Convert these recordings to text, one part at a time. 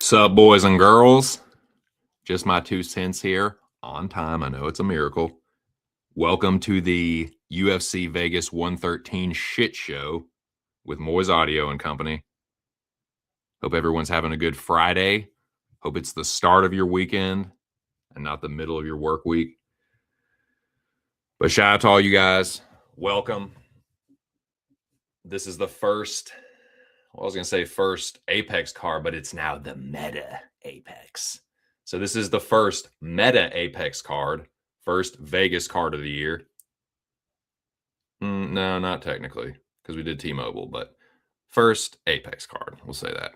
Sup, boys and girls? Just my 2 cents here on time. I know it's a miracle. Welcome to the UFC Vegas 113 shit show with Moiz Audio and Company. Hope everyone's having a good Friday. Hope it's the start of your weekend and not the middle of your work week. But shout out to all you guys. Welcome. This is the first Apex card, but it's now the Meta Apex. So this is the first Meta Apex card, first Vegas card of the year. No, not technically, because we did T-Mobile, but first Apex card. We'll say that.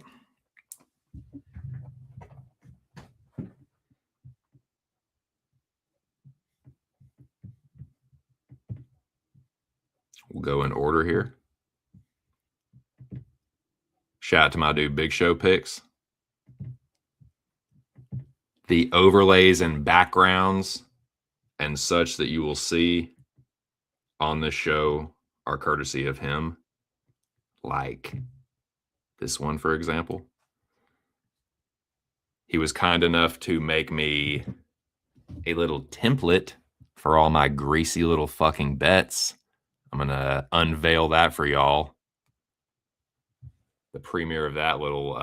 We'll go in order here. Shout out to my dude Big Show Picks. The overlays and backgrounds and such that you will see on this show are courtesy of him. Like this one, for example. He was kind enough to make me a little template for all my greasy little fucking bets. I'm going to unveil that for y'all. The premiere of that little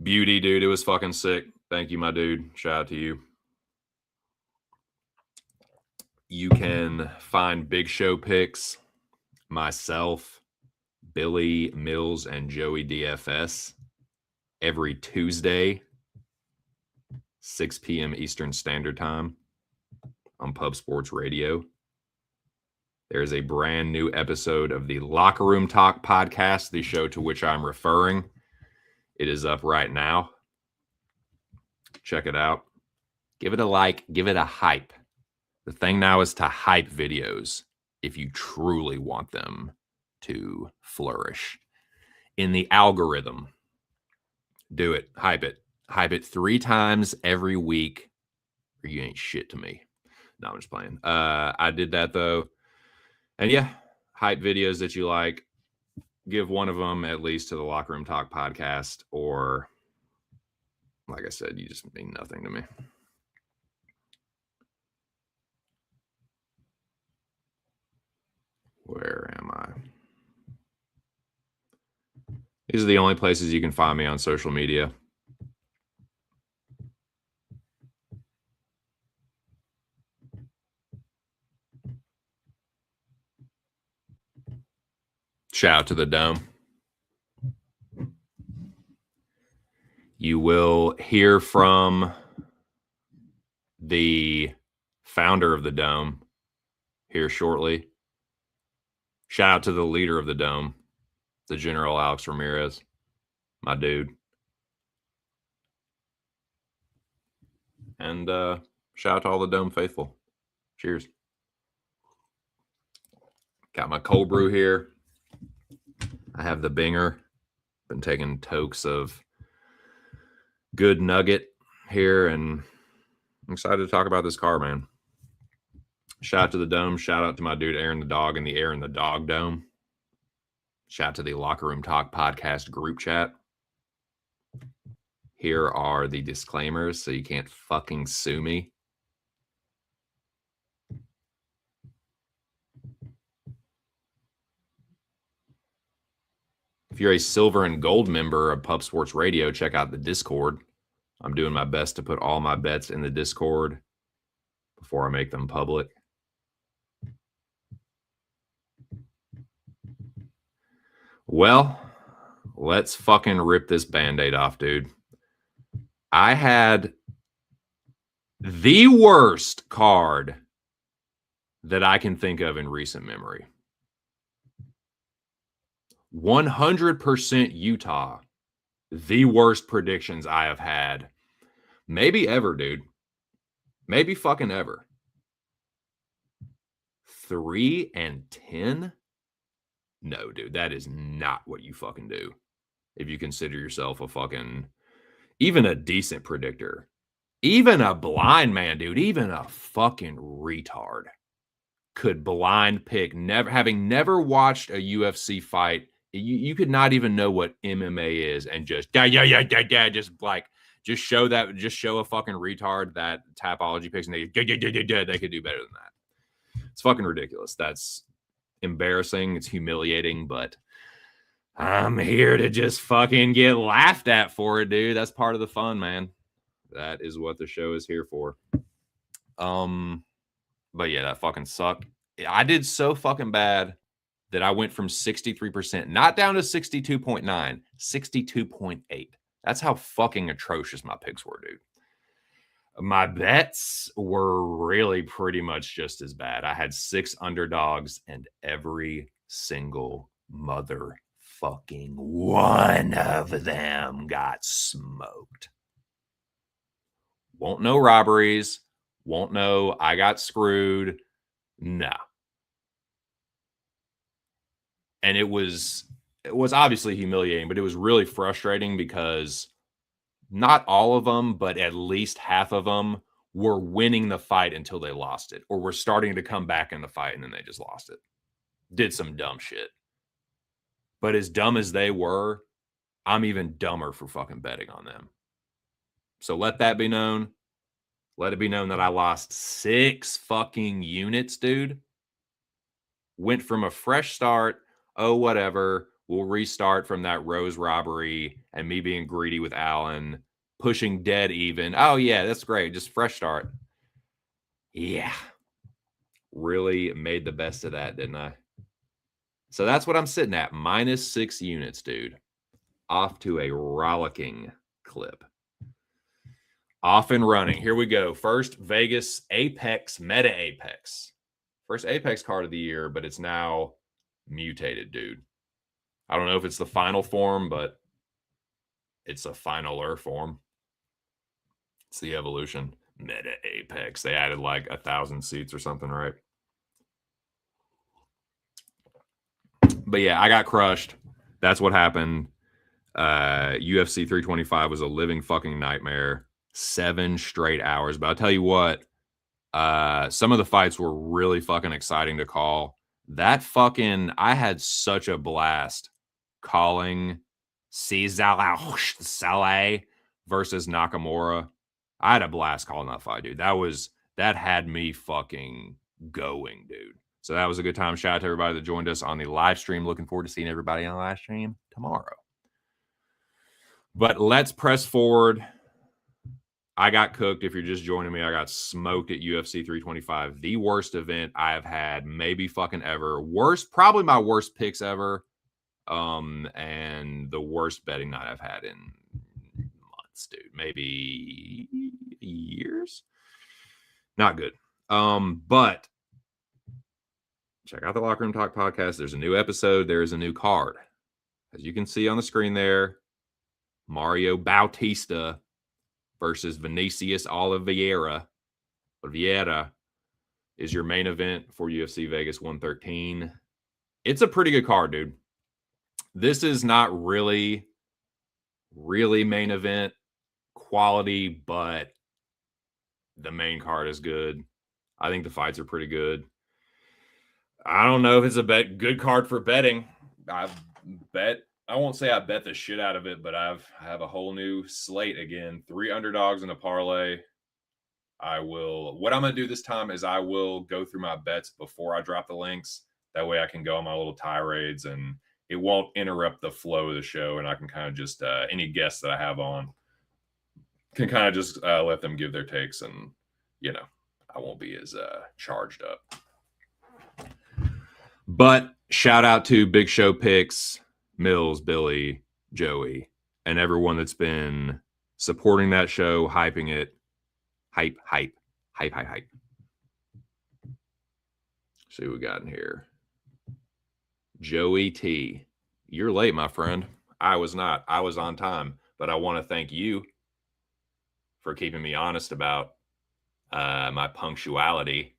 beauty, dude. It was fucking sick. Thank you, my dude. Shout out to you. You can find Big Show Picks, myself, Billy Mills, and Joey DFS every Tuesday, 6 p.m. Eastern Standard Time on Pub Sports Radio. There's a brand new episode of the Locker Room Talk podcast, the show to which I'm referring. It is up right now. Check it out. Give it a like. Give it a hype. The thing now is to hype videos if you truly want them to flourish. In the algorithm, do it. Hype it. Hype it 3 times every week or you ain't shit to me. No, I'm just playing. I did that, though. And yeah, hype videos that you like. Give one of them at least to the Locker Room Talk podcast, or like I said, you just mean nothing to me. Where am I? These are the only places you can find me on social media. Shout out to the Dome. You will hear from the founder of the Dome here shortly. Shout out to the leader of the Dome, the General Alex Ramirez, my dude. And shout out to all the Dome faithful. Cheers. Got my cold brew here. I have the Binger. Been taking tokes of good nugget here, and I'm excited to talk about this car, man. Shout out to the Dome. Shout out to my dude Aaron the Dog in the Aaron the Dog Dome. Shout out to the Locker Room Talk podcast group chat. Here are the disclaimers so you can't fucking sue me. If you're a silver and gold member of Pub Sports Radio, check out the Discord. I'm doing my best to put all my bets in the Discord before I make them public. Well, let's fucking rip this Band-Aid off, dude. I had the worst card that I can think of in recent memory. 100% Utah. The worst predictions I have had. Maybe ever, dude. Maybe fucking ever. 3-10? No, dude. That is not what you fucking do. If you consider yourself a fucking, even a decent predictor. Even a blind man, dude. Even a fucking retard could blind pick, having never watched a UFC fight You could not even know what MMA is and just just show a fucking retard that Tapology picks and they could do better than that. It's fucking ridiculous. That's embarrassing. It's humiliating, but I'm here to just fucking get laughed at for it, dude. That's part of the fun, man. That is what the show is here for. But yeah, that fucking sucked. I did so fucking bad that I went from 63%, not down to 62.9, 62.8. That's how fucking atrocious my picks were, dude. My bets were really pretty much just as bad. I had 6 underdogs, and every single motherfucking one of them got smoked. Won't know robberies. Won't know I got screwed. No. And it was obviously humiliating, but it was really frustrating because not all of them, but at least half of them were winning the fight until they lost it, or were starting to come back in the fight and then they just lost it. Did some dumb shit. But as dumb as they were, I'm even dumber for fucking betting on them. So let that be known. Let it be known that I lost 6 fucking units, dude. Went from a fresh start. Oh, whatever. We'll restart from that Rose robbery and me being greedy with Allen, pushing dead even. Oh, yeah, that's great. Just fresh start. Yeah. Really made the best of that, didn't I? So that's what I'm sitting at. Minus 6 units, dude. Off to a rollicking clip. Off and running. Here we go. First, Vegas Apex, Meta Apex. First Apex card of the year, but it's now mutated, dude. I don't know if it's the final form, but it's a finaler form. It's the evolution. Meta Apex. They added like 1,000 seats or something, right? But yeah, I got crushed. That's what happened. UFC 325 was a living fucking nightmare. 7 straight hours. But I'll tell you what, some of the fights were really fucking exciting to call. I had such a blast calling Cesar Saleh versus Nakamura. I had a blast calling that fight, dude. That had me fucking going, dude. So that was a good time. Shout out to everybody that joined us on the live stream. Looking forward to seeing everybody on the live stream tomorrow. But let's press forward. I got cooked. If you're just joining me, I got smoked at UFC 325. The worst event I have had maybe fucking ever. Probably my worst picks ever. And the worst betting night I've had in months, dude. Maybe years. Not good. But check out the Locker Room Talk podcast. There's a new episode. There is a new card. As you can see on the screen there, Mario Bautista versus Vinicius Oliveira is your main event for UFC Vegas 113. It's a pretty good card, dude. This is not really main event quality, but the main card is good. I think the fights are pretty good. I don't know if it's a good card for betting. I won't say I bet the shit out of it, but I have a whole new slate again. 3 underdogs in a parlay. What I'm going to do this time is I will go through my bets before I drop the links. That way I can go on my little tirades and it won't interrupt the flow of the show. And I can kind of just, any guests that I have on can kind of just let them give their takes and, I won't be as charged up. But shout out to Big Show Picks, Mills, Billy, Joey, and everyone that's been supporting that show, hyping it. Hype. See what we got in here. Joey T. You're late, my friend. I was not. I was on time. But I want to thank you for keeping me honest about my punctuality.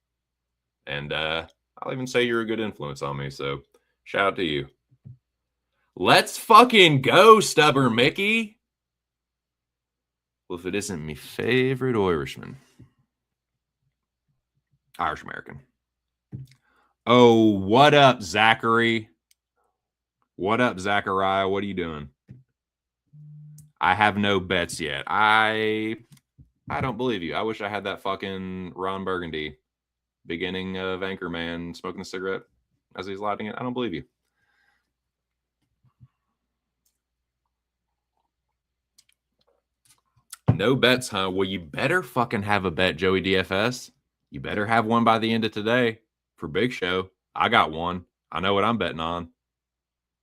And I'll even say you're a good influence on me. So shout out to you. Let's fucking go, Stubborn Mickey. Well, if it isn't me favorite Irishman. Irish American. Oh, what up, Zachary? What up, Zachariah? What are you doing? I have no bets yet. I don't believe you. I wish I had that fucking Ron Burgundy beginning of Anchorman smoking a cigarette as he's lighting it. I don't believe you. No bets, huh? Well, you better fucking have a bet, Joey DFS. You better have one by the end of today for Big Show. I got one. I know what I'm betting on.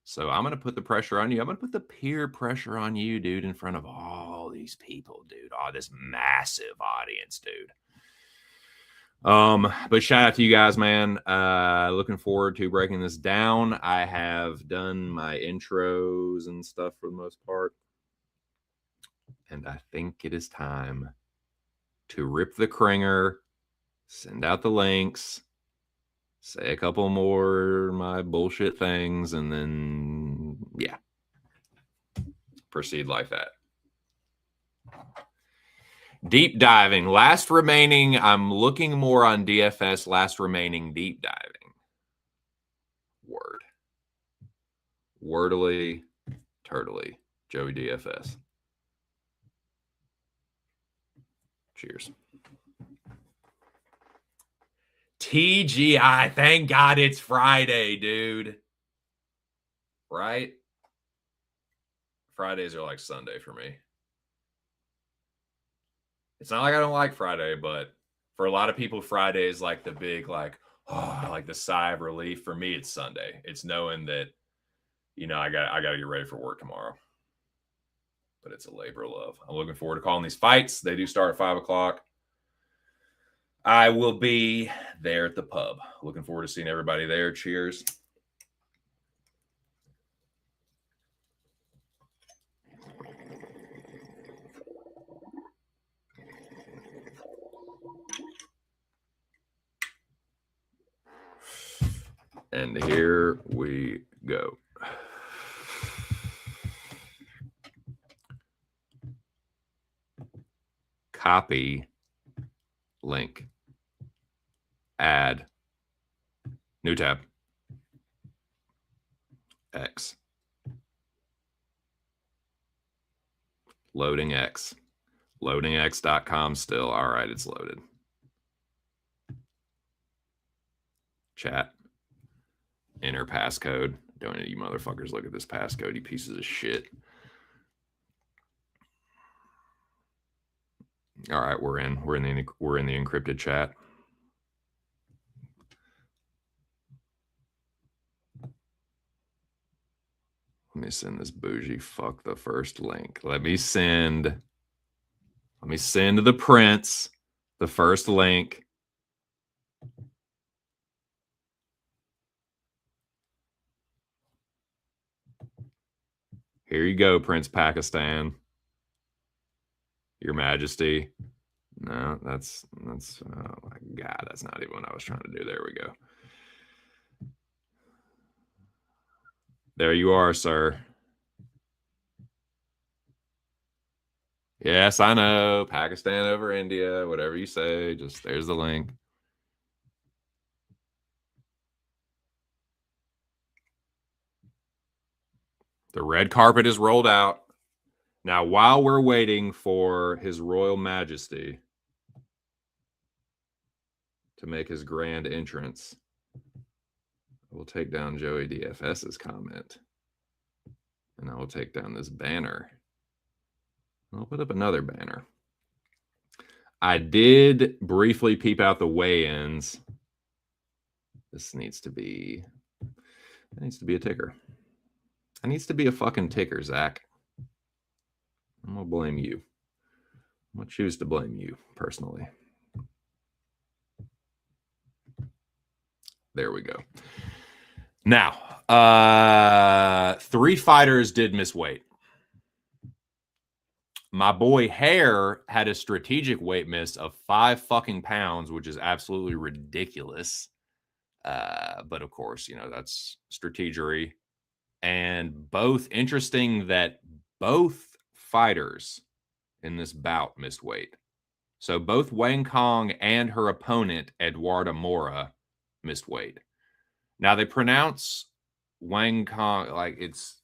So I'm going to put the pressure on you. I'm going to put the peer pressure on you, dude, in front of all these people, dude. All this massive audience, dude. But shout out to you guys, man. Looking forward to breaking this down. I have done my intros and stuff for the most part. And I think it is time to rip the cringer, send out the links, say a couple more my bullshit things, and then, yeah, proceed like that. Deep diving. Last remaining, I'm looking more on DFS, last remaining deep diving. Word. Wordily, turtly. Joey DFS. Cheers. TGI. Thank God it's Friday, dude. Right? Fridays are like Sunday for me. It's not like I don't like Friday, but for a lot of people, Friday is like the big, like, oh, like the sigh of relief. For me, it's Sunday. It's knowing that, you know, I got to get ready for work tomorrow. But it's a labor of love. I'm looking forward to calling these fights. They do start at 5 o'clock. I will be there at the pub. Looking forward to seeing everybody there. Cheers. And here we go. Copy, link, add, new tab, X, loading X, loadingx.com still. All right, it's loaded. Chat, enter passcode. Don't any of you motherfuckers look at this passcode, you pieces of shit. All right, we're in the encrypted chat. Let me send this bougie fuck the first link. Let me send to the prince the first link. Here you go, Prince Pakistan. Your Majesty. No, that's oh my God, that's not even what I was trying to do. There we go. There you are, sir. Yes, I know. Pakistan over India, whatever you say. Just there's the link. The red carpet is rolled out. Now, while we're waiting for His Royal Majesty to make his grand entrance, we'll take down Joey DFS's comment. And I will take down this banner. I'll put up another banner. I did briefly peep out the weigh-ins. This needs to be a ticker. It needs to be a fucking ticker, Zach. I'm going to blame you. I'm going to choose to blame you personally. There we go. Now, 3 fighters did miss weight. My boy Hare had a strategic weight miss of 5 fucking pounds, which is absolutely ridiculous. But of course, you know, that's strategery. And interesting that both fighters in this bout missed weight. So both Wang Kong and her opponent, Eduarda Mora, missed weight. Now, they pronounce Wang Kong, like it's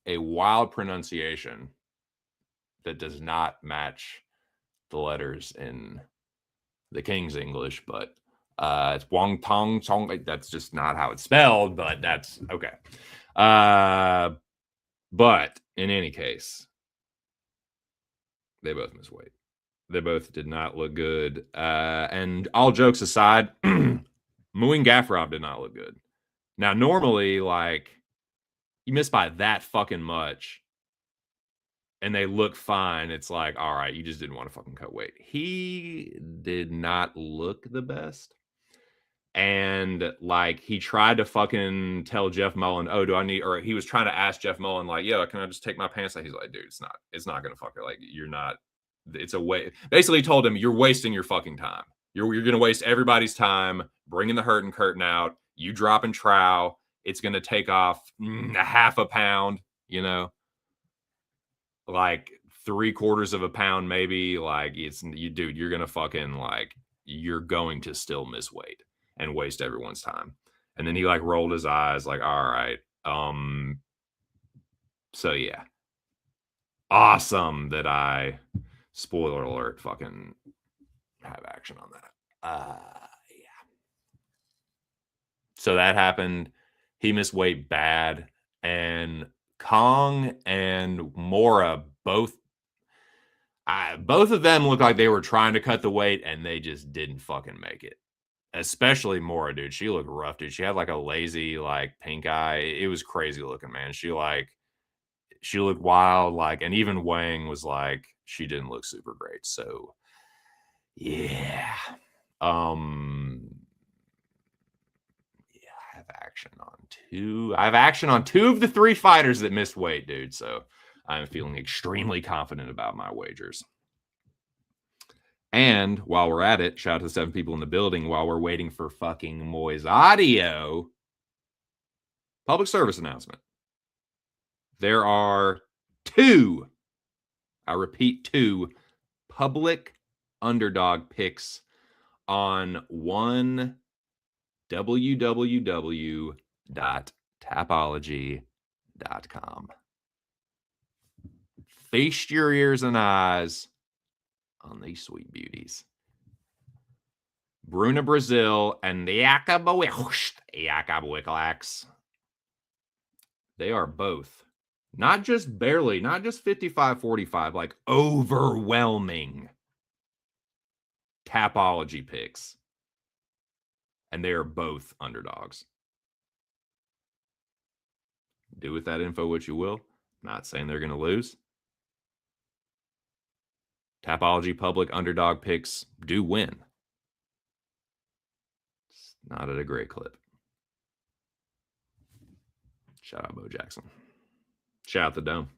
a wild pronunciation that does not match the letters in the King's English, but it's Wang Tong Song. That's just not how it's spelled, but that's okay. But in any case, they both missed weight. They both did not look good. And all jokes aside, Muin Gafurov did not look good. Now, normally, like, you miss by that fucking much and they look fine. It's like, all right, you just didn't want to fucking cut weight. He did not look the best. And like he tried to fucking tell Jeff Mullen, oh, do I need, or he was trying to ask Jeff Mullen, like, yeah, can I just take my pants off? He's like, dude, it's not gonna fucking, like, you're not, it's a way. Basically told him, you're wasting your fucking time. You're gonna waste everybody's time bringing the hurting curtain out. You dropping trow, it's gonna take off a half a pound, you know, like 3/4 of a pound, maybe. Like it's you, dude, you're gonna fucking like, you're going to still miss weight and waste everyone's time. And then he like rolled his eyes, like, all right. So yeah. Awesome that I, spoiler alert, fucking have action on that. Yeah. So that happened. He missed weight bad. And Kong and Mora both of them looked like they were trying to cut the weight and they just didn't fucking make it. Especially Mora, dude. She looked rough, dude. She had like a lazy, like pink eye. It was crazy looking, man. She looked wild, like, and even Wang was like, she didn't look super great. So yeah. Yeah, I have action on two. I have action on 2 of the 3 fighters that missed weight, dude. So I'm feeling extremely confident about my wagers. And while we're at it, shout out to the 7 people in the building while we're waiting for fucking Moiz audio. Public service announcement. There are 2, I repeat, 2 public underdog picks on one www.tapology.com. Feast your ears and eyes on these sweet beauties. Bruna Brazil and the Yakabwiklax. They are both not just barely, not just 55-45, like overwhelming Tapology picks. And they are both underdogs. Do with that info what you will. Not saying they're going to lose. Tapology public underdog picks do win. It's not at a great clip. Shout out Bo Jackson. Shout out the Dome.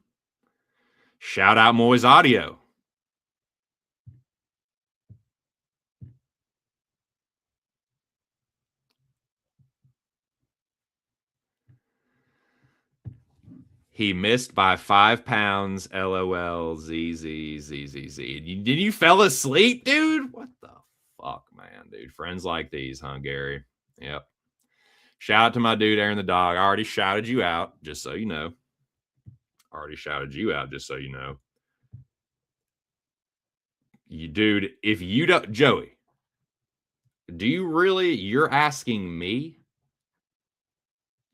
Shout out Moiz Audio. He missed by 5 pounds. LOL. ZZZZZ. Did you fell asleep, dude? What the fuck, man, dude? Friends like these, huh, Gary? Yep. Shout out to my dude, Aaron the dog. I already shouted you out, just so you know. You, dude, if you don't, Joey, do you really, you're asking me?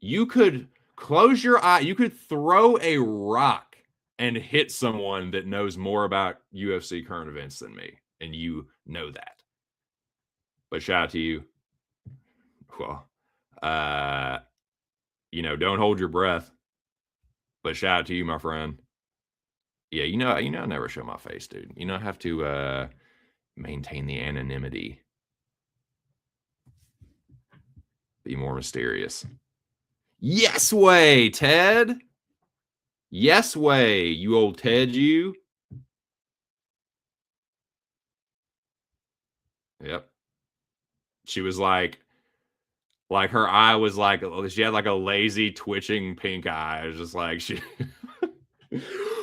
You could close your eye. You could throw a rock and hit someone that knows more about UFC current events than me. And you know that. But shout out to you. Well, don't hold your breath. But shout out to you, my friend. Yeah, I never show my face, dude. I have to maintain the anonymity. Be more mysterious. Yes way, Ted. Yes way, you old Ted, you. Yep. She was like her eye was like, she had like a lazy twitching pink eye. It was just like she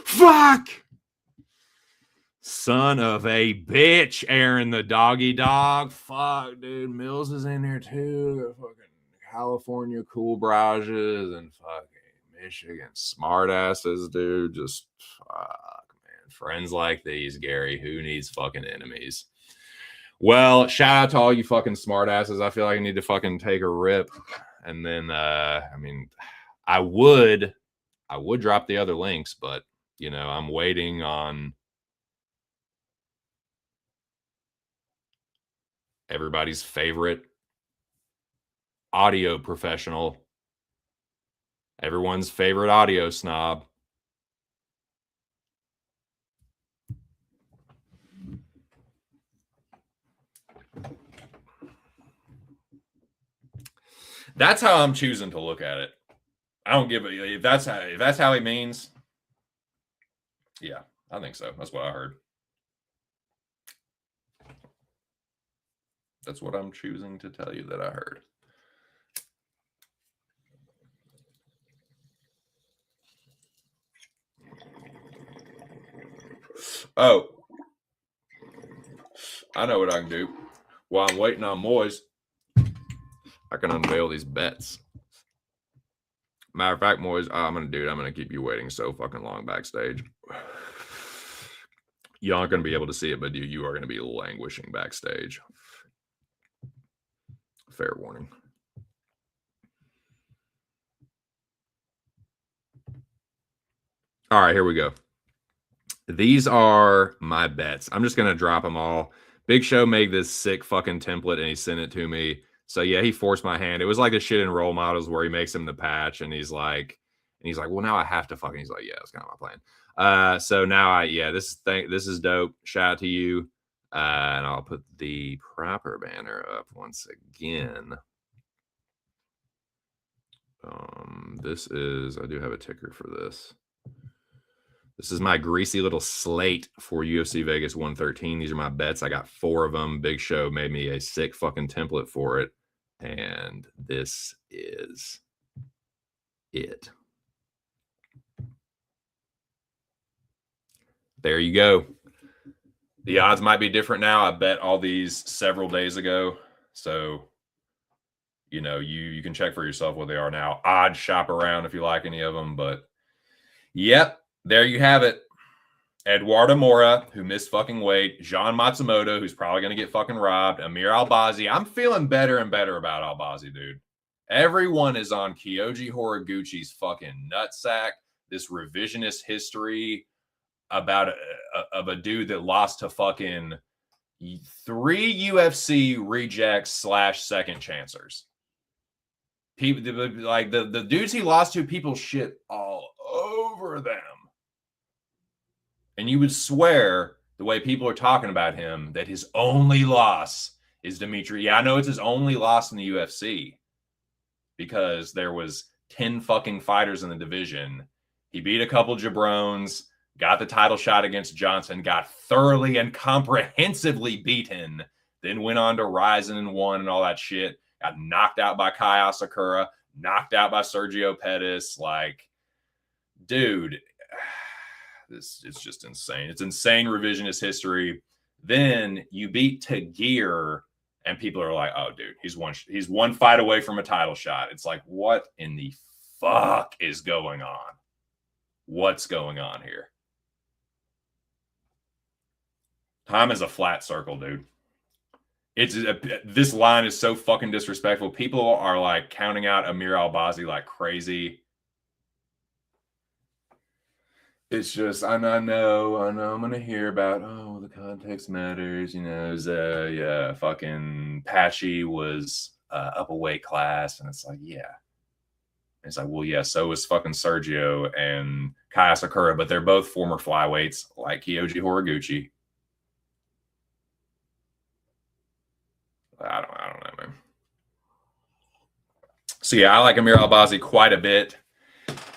fuck, son of a bitch, Aaron the doggy dog. Fuck, dude, Mills is in there too. Fucking California cool barrages and fucking Michigan smartasses, dude. Just fuck, man. Friends like these, Gary. Who needs fucking enemies? Well, shout out to all you fucking smartasses. I feel like I need to fucking take a rip. And then I mean, I would drop the other links, but you know, I'm waiting on everybody's favorite audio professional, everyone's favorite audio snob. That's how I'm choosing to look at it. I don't give a if that's how he means. Yeah, I think so. That's what I heard. That's what I'm choosing to tell you that I heard. Oh, I know what I can do. While I'm waiting on Moiz, I can unveil these bets. Matter of fact, Moiz, I'm gonna keep you waiting so fucking long backstage. You aren't gonna be able to see it, but you are gonna be languishing backstage. Fair warning. All right, here we go. These are my bets. I'm just gonna drop them all. Big Show made this sick fucking template and he sent it to me. So yeah, he forced my hand. It was like the shit in role models where he makes him the patch and he's like, well, now I have to fucking. He's like, yeah, that's kind of my plan. So now this is dope. Shout out to you. And I'll put the proper banner up once again. I do have a ticker for this. This is my greasy little slate for UFC Vegas 113. These are my bets. I got 4 of them. Big Show made me a sick fucking template for it. And this is it. There you go. The odds might be different now. I bet all these several days ago. So, you know, you can check for yourself what they are now. Odds shop around if you like any of them. But, yep. There you have it. Eduardo Mora, who missed fucking weight. Jean Matsumoto, who's probably going to get fucking robbed. Amir Albazi. I'm feeling better and better about Albazi, dude. Everyone is on Kyoji Horiguchi's fucking nutsack. This revisionist history about a dude that lost to fucking 3 UFC rejects / second chancers. People like the dudes he lost to, people shit all over them. And you would swear, the way people are talking about him, that his only loss is Dimitri. Yeah, I know it's his only loss in the UFC because there was 10 fucking fighters in the division. He beat a couple jabrones, got the title shot against Johnson, got thoroughly and comprehensively beaten, then went on to Ryzen and won and all that shit. Got knocked out by Kai Asakura, knocked out by Sergio Pettis. Like, dude, this is just insane. It's insane revisionist history. Then you beat Tagir, and people are like, "Oh, dude, he's one fight away from a title shot." It's like, what in the fuck is going on? What's going on here? Time is a flat circle, dude. This line is so fucking disrespectful. People are like counting out Amir Albazi like crazy. It's just, I know I'm going to hear about, the context matters, you know, fucking Patchy was up a weight class. And it's like, yeah. It's like, well, yeah, so was fucking Sergio and Kai Sakura, but they're both former flyweights like Kyoji Horiguchi. I don't know, man. So, yeah, I like Amir Albazi quite a bit.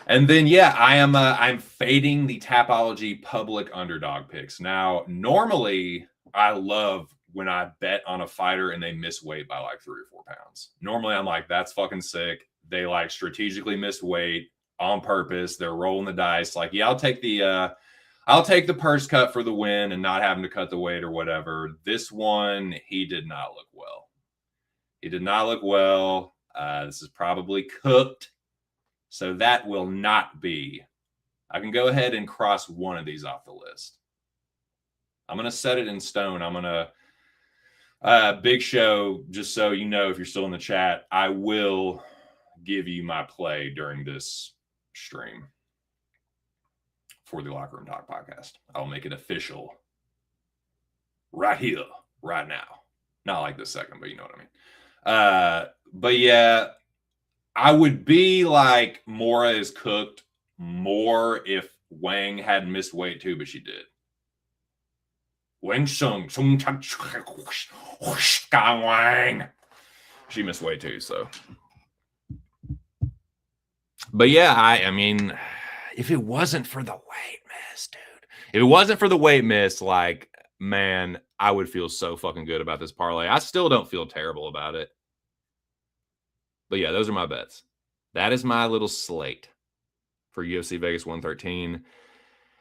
And then, yeah, I'm fading the Tapology public underdog picks. Now, normally, I love when I bet on a fighter and they miss weight by like 3 or 4 pounds. Normally, I'm like, that's fucking sick. They like strategically missed weight on purpose. They're rolling the dice. Like, yeah, I'll take the purse cut for the win and not having to cut the weight or whatever. This one, he did not look well. He did not look well. This is probably cooked, so that will not be. I can go ahead and cross one of these off the list. I'm going to set it in stone. I'm going to, Big Show, just so you know, if you're still in the chat, I will give you my play during this stream for the Locker Room Talk podcast. I'll make it official right here, right now. Not like this second, but you know what I mean. But yeah, I would be like Mora is cooked more if Wang hadn't missed weight too, but she did. Wang Sung, Wang. She missed weight too, so. But yeah, I mean, if it wasn't for the weight miss, dude, if it wasn't for the weight miss, like, man, I would feel so fucking good about this parlay. I still don't feel terrible about it. But yeah, those are my bets. That is my little slate for UFC Vegas 113.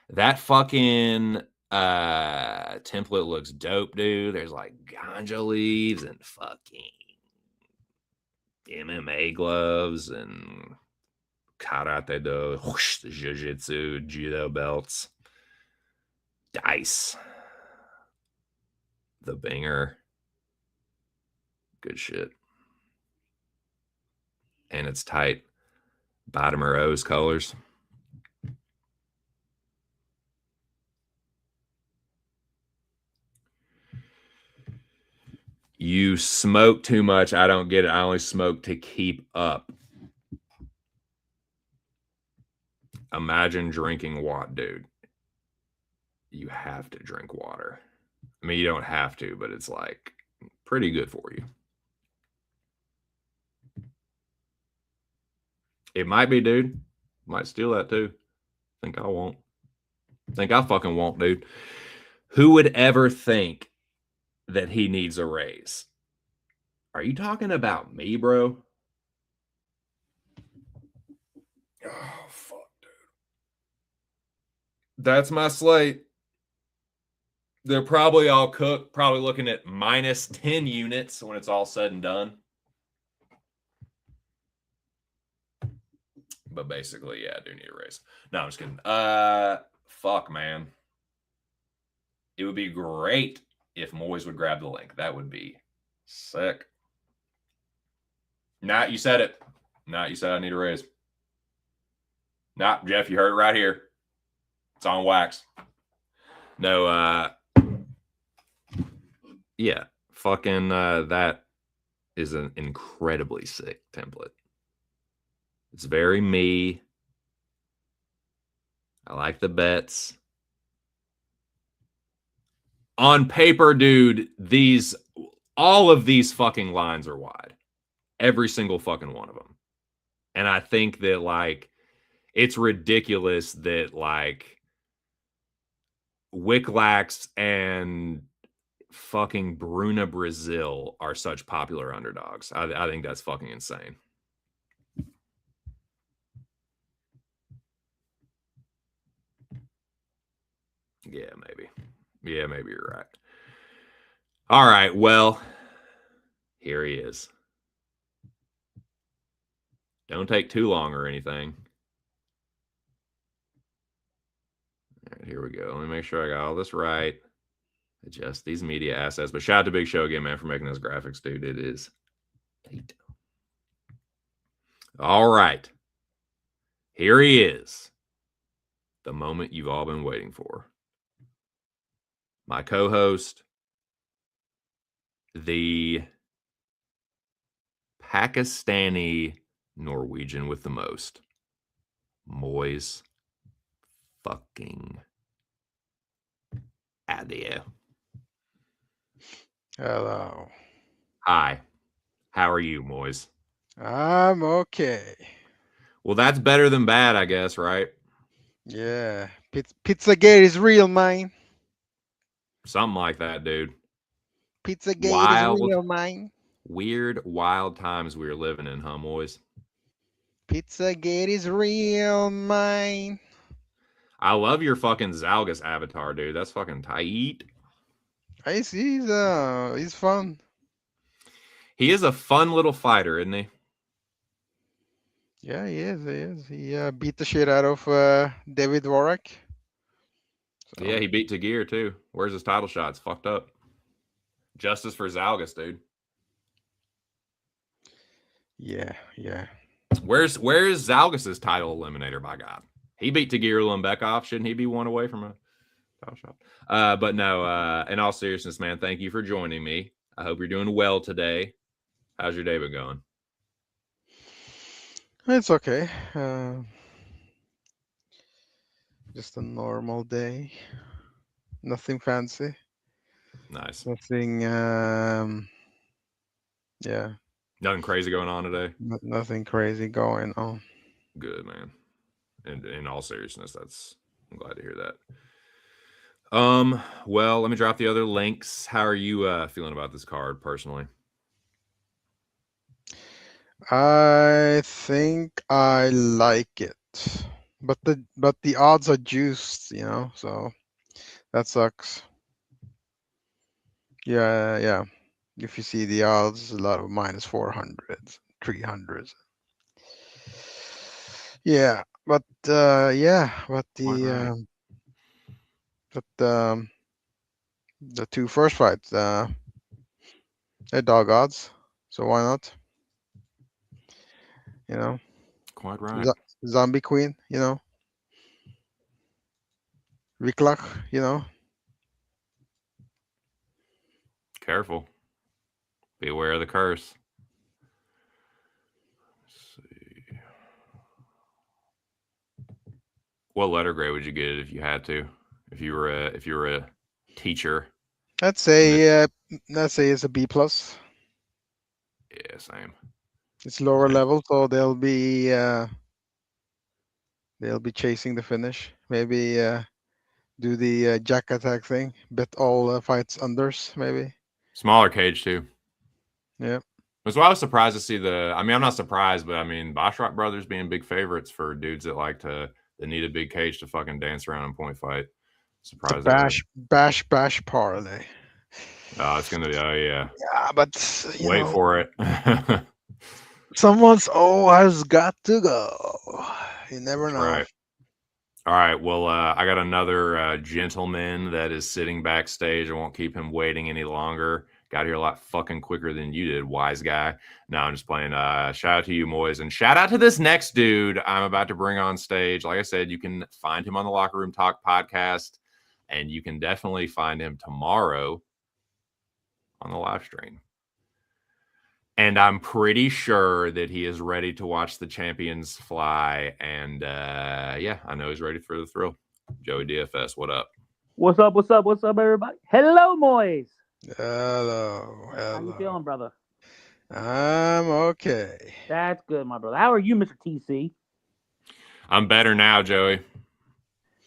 That fucking template looks dope, dude. There's like ganja leaves and fucking MMA gloves and karate do, the jiu-jitsu, judo belts, dice, the banger. Good shit. And it's tight. Bottom are O's colors. You smoke too much. I don't get it. I only smoke to keep up. Imagine drinking water, dude. You have to drink water. I mean, you don't have to, but it's like pretty good for you. It might be, dude. Might steal that too. Think I won't. Think I fucking won't, dude. Who would ever think that he needs a raise? Are you talking about me, bro? Oh, fuck, dude. That's my slate. They're probably all cooked, probably looking at minus 10 units when it's all said and done. But basically, yeah, I do need a raise. No, I'm just kidding. Fuck, man. It would be great if Moiz would grab the link. That would be sick. Nah, you said it. Nah, you said I need a raise. Nah, Jeff, you heard it right here. It's on wax. No, yeah, fucking that is an incredibly sick template. It's very me. I like the bets. On paper, dude, all of these fucking lines are wide. Every single fucking one of them. And I think that, like, it's ridiculous that, like, Wicklax and fucking Bruna Brazil are such popular underdogs. I think that's fucking insane. Yeah, maybe. Yeah, maybe you're right. All right, well, here he is. Don't take too long or anything. All right, here we go. Let me make sure I got all this right. Adjust these media assets. But shout out to Big Show again, man, for making those graphics, dude. It is tight. All right. Here he is. The moment you've all been waiting for. My co-host, the Pakistani Norwegian with the most, Moiz fucking Adio. Hello. Hi. How are you, Moiz? I'm okay. Well, that's better than bad, I guess, right? Yeah. Pizzagate is real, man. Something like that, dude. Pizzagate is Wild, real, man. weird, wild times we were living in, huh, Moiz? Pizzagate is real, man. I love your fucking Zalgus avatar, dude. That's fucking tight. He's fun. He is a fun little fighter, isn't he? Yeah, he is. He is. He beat the shit out of David Warwick. Yeah, So he beat Tagir too. Where's his title shot? It's fucked up. Justice for Zalgas, dude. yeah, yeah. Where's Zalgas's title eliminator? By God, he beat Tagir Lembekov. Shouldn't he be one away from a title shot? But no. In all seriousness, man, thank you for joining me. I hope you're doing well today. How's your day been going? It's okay. Just a normal day. Nothing fancy. Nice. Nothing. Yeah. Nothing crazy going on today. Nothing crazy going on. Good, man. And in all seriousness, I'm glad to hear that. Well, let me drop the other links. How are you feeling about this card personally? I think I like it, but the odds are juiced, so that sucks. Yeah, yeah. If you see the odds, a lot of minus 400s, 300s. Yeah, but Quite right. the two first fights, they're dog odds, so why not? You know, Quite right. Z- Zombie Queen, Wiklach, Careful. Beware of the curse. Let's see. What letter grade would you get it if you had to? If you were a teacher Let's in the say, uh, let's say it's a B plus. yeah, same. It's lower Same. level, so they'll be chasing the finish. Maybe do the jack attack thing, bet all fights unders, maybe. Smaller cage too. Yeah. That's why I was surprised to see I'm not surprised, but I mean Boschrock brothers being big favorites for dudes that like to that need a big cage to fucking dance around and point fight. It's a Surprised there. bash parlay. Oh, it's gonna be oh yeah. Yeah, but Wait for it. That's someone's has got to go. You never know. right. All right. Well, I got another gentleman that is sitting backstage. I won't keep him waiting any longer. Got here a lot fucking quicker than you did, wise guy. No, I'm just playing. Shout out to you, Moiz, and shout out to this next dude I'm about to bring on stage. Like I said, you can find him on the Locker Room Talk podcast, and you can definitely find him tomorrow on the live stream. And I'm pretty sure that he is ready to watch the champions fly. And yeah, I know he's ready for the thrill. Joey DFS, what up? What's up? What's up? What's up, everybody? Hello, Moiz. Hello, How you hello. feeling, brother? I'm okay. That's good, my brother. How are you, Mr. TC? I'm better now, Joey.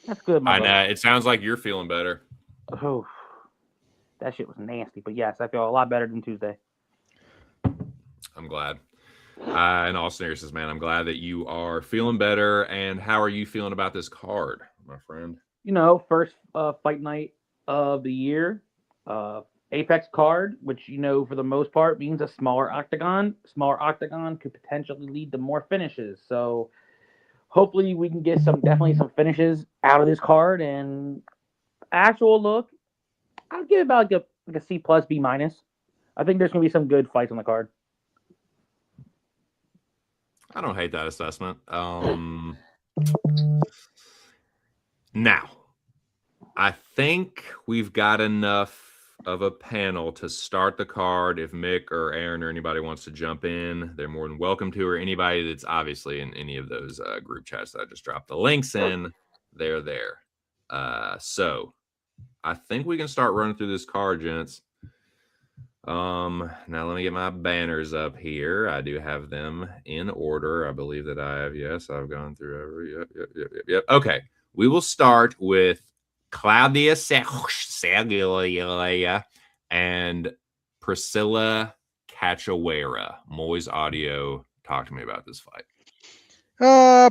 That's good, my I brother. know. It sounds like you're feeling better. Oh, that shit was nasty. But yes, I feel a lot better than Tuesday. I'm glad. In all seriousness, man, I'm glad that you are feeling better. And how are you feeling about this card, my friend? First fight night of the year. Apex card, which for the most part means a smaller octagon. Smaller octagon could potentially lead to more finishes. So hopefully we can get definitely some finishes out of this card. And actual look, I'll give it about like a C plus B minus. I think there's gonna be some good fights on the card. I don't hate that assessment. Now, I think we've got enough of a panel to start the card. If Mick or Aaron or anybody wants to jump in, they're more than welcome to. Or anybody that's obviously in any of those group chats that I just dropped the links in, they're there. So I think we can start running through this card, gents. Now let me get my banners up here. I do have them in order. I believe that I have. Yes, I've gone through every. Yep. Okay, we will start with Claudia Saglia and Priscilla Cachoeira. Moy's Audio. Talk to me about this fight.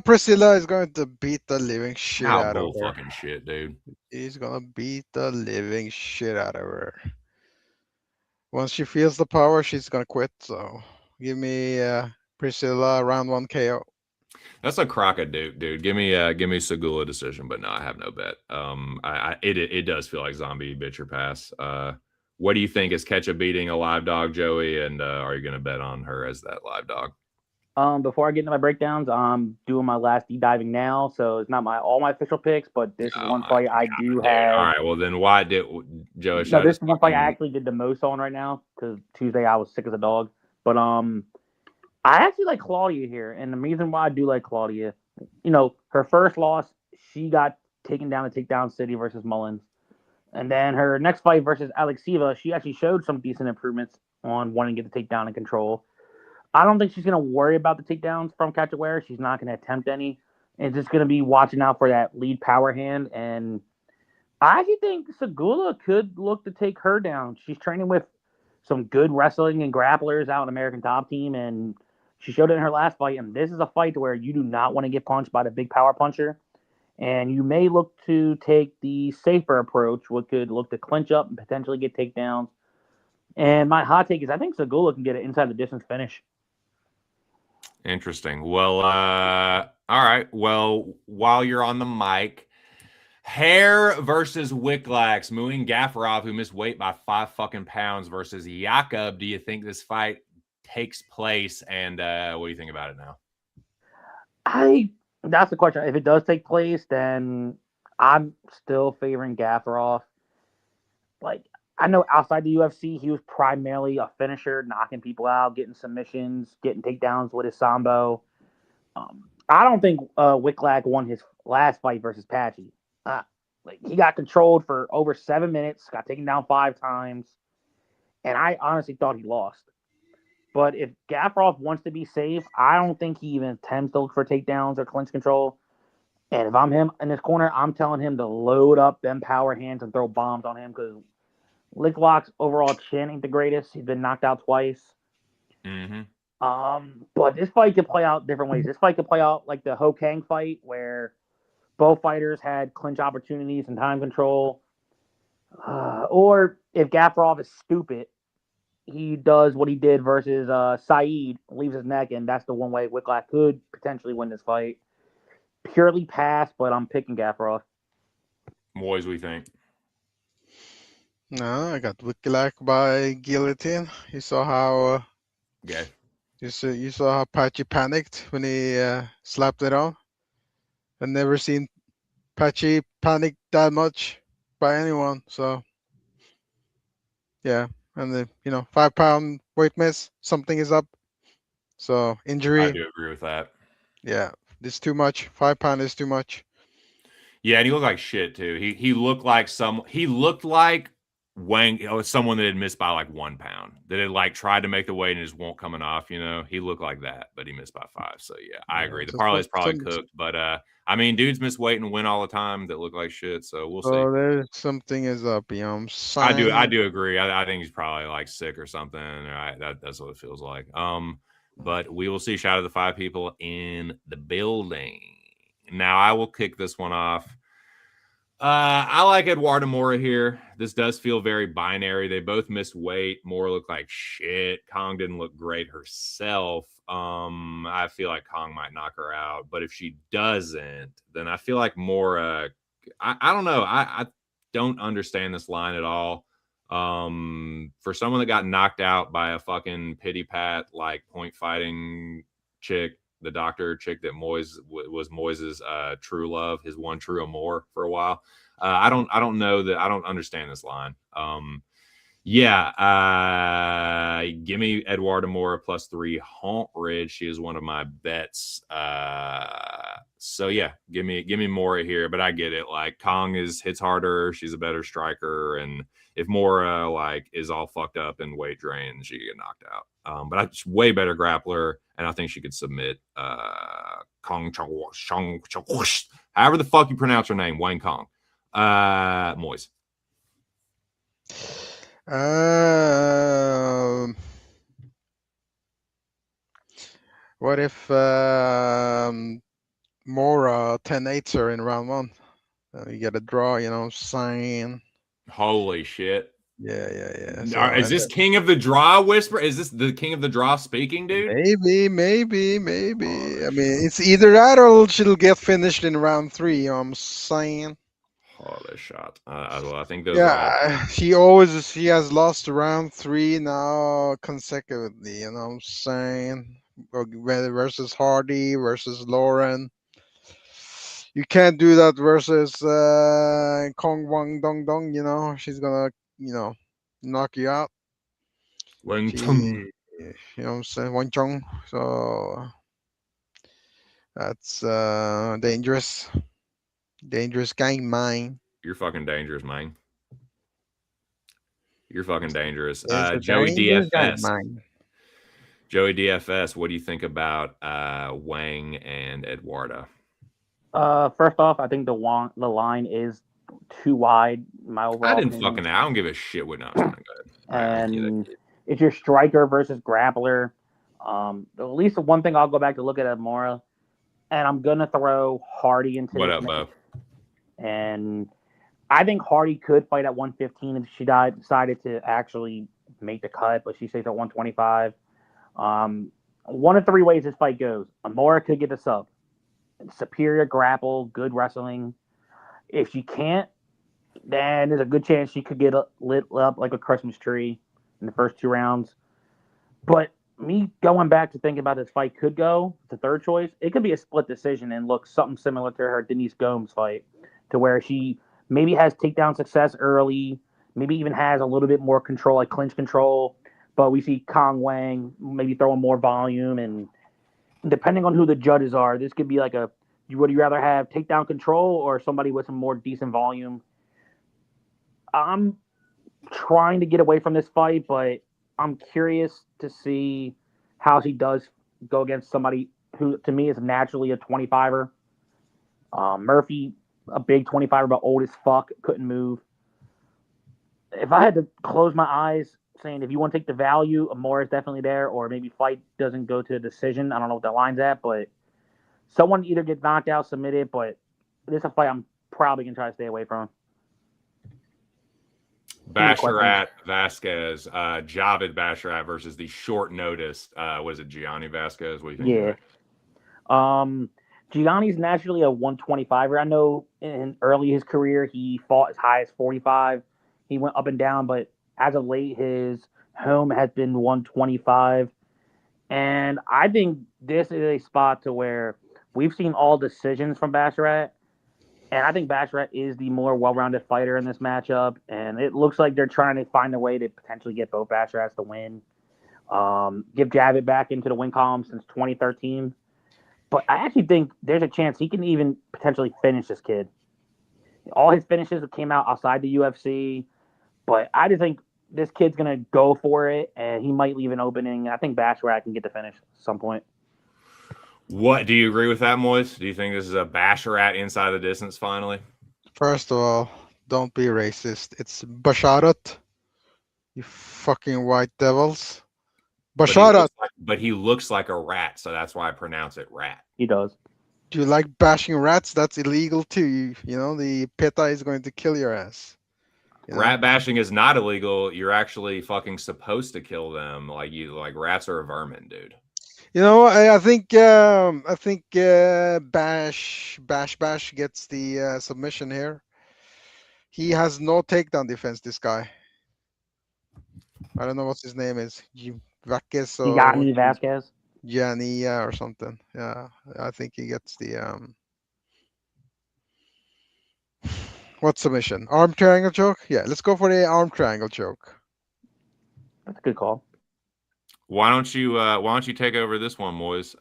Priscilla is going to beat the living shit How out of bull her. fucking shit, dude. He's gonna beat the living shit out of her. Once she feels the power, she's gonna quit. So give me Priscilla round 1 KO. That's a crock-a-dude, dude. Give me Segula decision, but no, I have no bet. It does feel like zombie bitch or pass. What do you think? Is Ketchup beating a live dog, Joey? And are you going to bet on her as that live dog? Before I get into my breakdowns, I'm doing my last deep diving now, so it's not all my official picks, but this is one fight I do Dude. have. All right, well then why did Joey? No, this is one fight I actually did the most on right now because Tuesday I was sick as a dog. But I actually like Claudia here, and the reason why I do like Claudia, her first loss, she got taken down to Takedown City versus Mullins, and then her next fight versus Alexieva, she actually showed some decent improvements on wanting to get the takedown in control. I don't think she's going to worry about the takedowns from Cachoeira. She's not going to attempt any. It's just going to be watching out for that lead power hand. And I actually think Segula could look to take her down. She's training with some good wrestling and grapplers out in American Top Team, and she showed it in her last fight. And this is a fight where you do not want to get punched by the big power puncher. And you may look to take the safer approach, which could look to clinch up and potentially get takedowns. And my hot take is I think Segula can get an inside the distance finish. Interesting. Well, all right. Well, while you're on the mic, Hare versus Wicklax, Muin Gafarov, who missed weight by 5 fucking pounds, versus Jakob. Do you think this fight takes place? And what do you think about it now? That's the question. If it does take place, then I'm still favoring Gafarov. Like, I know outside the UFC, he was primarily a finisher, knocking people out, getting submissions, getting takedowns with his sambo. I don't think Wicklack won his last fight versus Patchy. He got controlled for over 7 minutes, got taken down 5 times, and I honestly thought he lost. But if Gafarov wants to be safe, I don't think he even attempts to look for takedowns or clinch control. And if I'm him in this corner, I'm telling him to load up them power hands and throw bombs on him because Licklock's overall chin ain't the greatest. He's been knocked out twice. Mm-hmm. But this fight could play out different ways. This fight could play out like the Ho Kang fight where both fighters had clinch opportunities and time control. Or if Gafarov is stupid, he does what he did versus Saeed, leaves his neck, and that's the one way Wicklack could potentially win this fight. Purely pass, but I'm picking Gafarov. Moiz, we think. No, I got Wicklack by guillotine. You saw how Okay. you saw how Patchy panicked when he slapped it on. I've never seen Patchy panic that much by anyone. So yeah, and the 5-pound weight miss, something is up. So injury. I do agree with that. Yeah, this is too much. 5 pound is too much. Yeah, and he looked like shit too. He looked like Wang, someone that had missed by like 1 pound, that had like tried to make the weight and just won't coming off. He looked like that, but he missed by 5. So yeah, I agree. The parlay is probably cooked, but I mean, dudes miss weight and win all the time that look like shit. So we'll see. There's something is up. I'm saying. I do agree. I think he's probably like sick or something. That's what it feels like. But we will see. Shout out to the 5 people in the building. Now I will kick this one off. I like Eduardo Mora here. This does feel very binary. They both missed weight. Mora looked like shit. Kong didn't look great herself. I feel like Kong might knock her out, but if she doesn't, then I feel like Mora. I don't know. I don't understand this line at all. For someone that got knocked out by a fucking pity pat like point fighting chick, the doctor chick that Moiz was Moiz's true love, his one true amour for a while. I don't know that. I don't understand this line. Give me Eduardo Mora +3 Haunt Ridge. She is one of my bets. So yeah, give me Mora here. But I get it. Like Kong hits harder. She's a better striker, and if Mora like is all fucked up and weight drained, she get knocked out. But she's way better grappler, and I think she could submit Kong Chong, however the fuck you pronounce her name, Wayne Kong. Moiz. What if Mora 10-8s her in round 1? You get a draw, sign. Holy shit. Yeah. So, Is this King of the Draw whisper? Is this the King of the Draw speaking, dude? maybe. Oh, I mean, it's either that or she'll get finished in round 3. You know what I'm saying? Holy shot. Well, I think those are all. Yeah, she has lost round 3 now consecutively. You know what I'm saying? Versus Hardy versus Lauren. You can't do that versus Kong Wang Dong Dong. You know she's gonna knock you out. Wing She, Chun. you know what I'm saying? Wang Chong. So that's dangerous. Dangerous game, mine. You're fucking dangerous, man. You're fucking dangerous. It's a Joey dangerous game, DFS. mine. Joey DFS, what do you think about Wang and Eduardo? First off, I think the line is too wide. My overall opinion. I don't give a shit what not good. And it's your striker versus grappler. At least the one thing I'll go back to look at Mora, and I'm gonna throw Hardy into What this up, Bo? And I think Hardy could fight at 115 if she decided to actually make the cut, but she stays at 125. One of 3 ways this fight goes. Amora could get the sub. Superior grapple, good wrestling. If she can't, then there's a good chance she could get lit up like a Christmas tree in the first 2 rounds. But me going back to thinking about this fight could go, the third choice, it could be a split decision and look something similar to her Denise Gomes fight, to where she maybe has takedown success early, maybe even has a little bit more control, like clinch control, but we see Kong Wang maybe throwing more volume, and depending on who the judges are, this could be like would you rather have takedown control or somebody with some more decent volume? I'm trying to get away from this fight, but I'm curious to see how she does go against somebody who, to me, is naturally a 25er. Murphy, a big 25er, but old as fuck, couldn't move. If I had to close my eyes, saying if you want to take the value, Amore is definitely there, or maybe fight doesn't go to a decision. I don't know what that line's at, but someone either get knocked out, submitted, but this is a fight I'm probably going to try to stay away from. Basharat Vasquez, Javid Basharat versus the short notice. Was it Gianni Vasquez? What do you think? Yeah. Gianni's naturally a 125er. I know in early his career he fought as high as 45. He went up and down, but as of late his home has been 125. And I think this is a spot to where we've seen all decisions from Basharat. And I think Basharat is the more well-rounded fighter in this matchup. And it looks like they're trying to find a way to potentially get both Basharats to win. Give Javid back into the win column since 2013. But I actually think there's a chance he can even potentially finish this kid. All his finishes came out outside the UFC. But I just think this kid's going to go for it, and he might leave an opening. I think Basharat can get the finish at some point. What do you agree with that, Moiz? Do you think this is a Basharat inside the distance finally? First of all, don't be racist. It's Basharat. You fucking white devils. Basharat. But he looks like a rat, so that's why I pronounce it rat. He does. Do you like bashing rats? That's illegal too. You know, the PETA is going to kill your ass. You know? Rat bashing is not illegal. You're actually fucking supposed to kill them. Like rats are a vermin, dude. You know, I think Bash gets the submission here. He has no takedown defense. This guy. I don't know what his name is. Vasquez or Gianni Vasquez. Gianni or something. Yeah, I think he gets the what submission? Arm triangle choke? Yeah, let's go for the arm triangle choke. That's a good call. Why don't you take over this one, Moiz?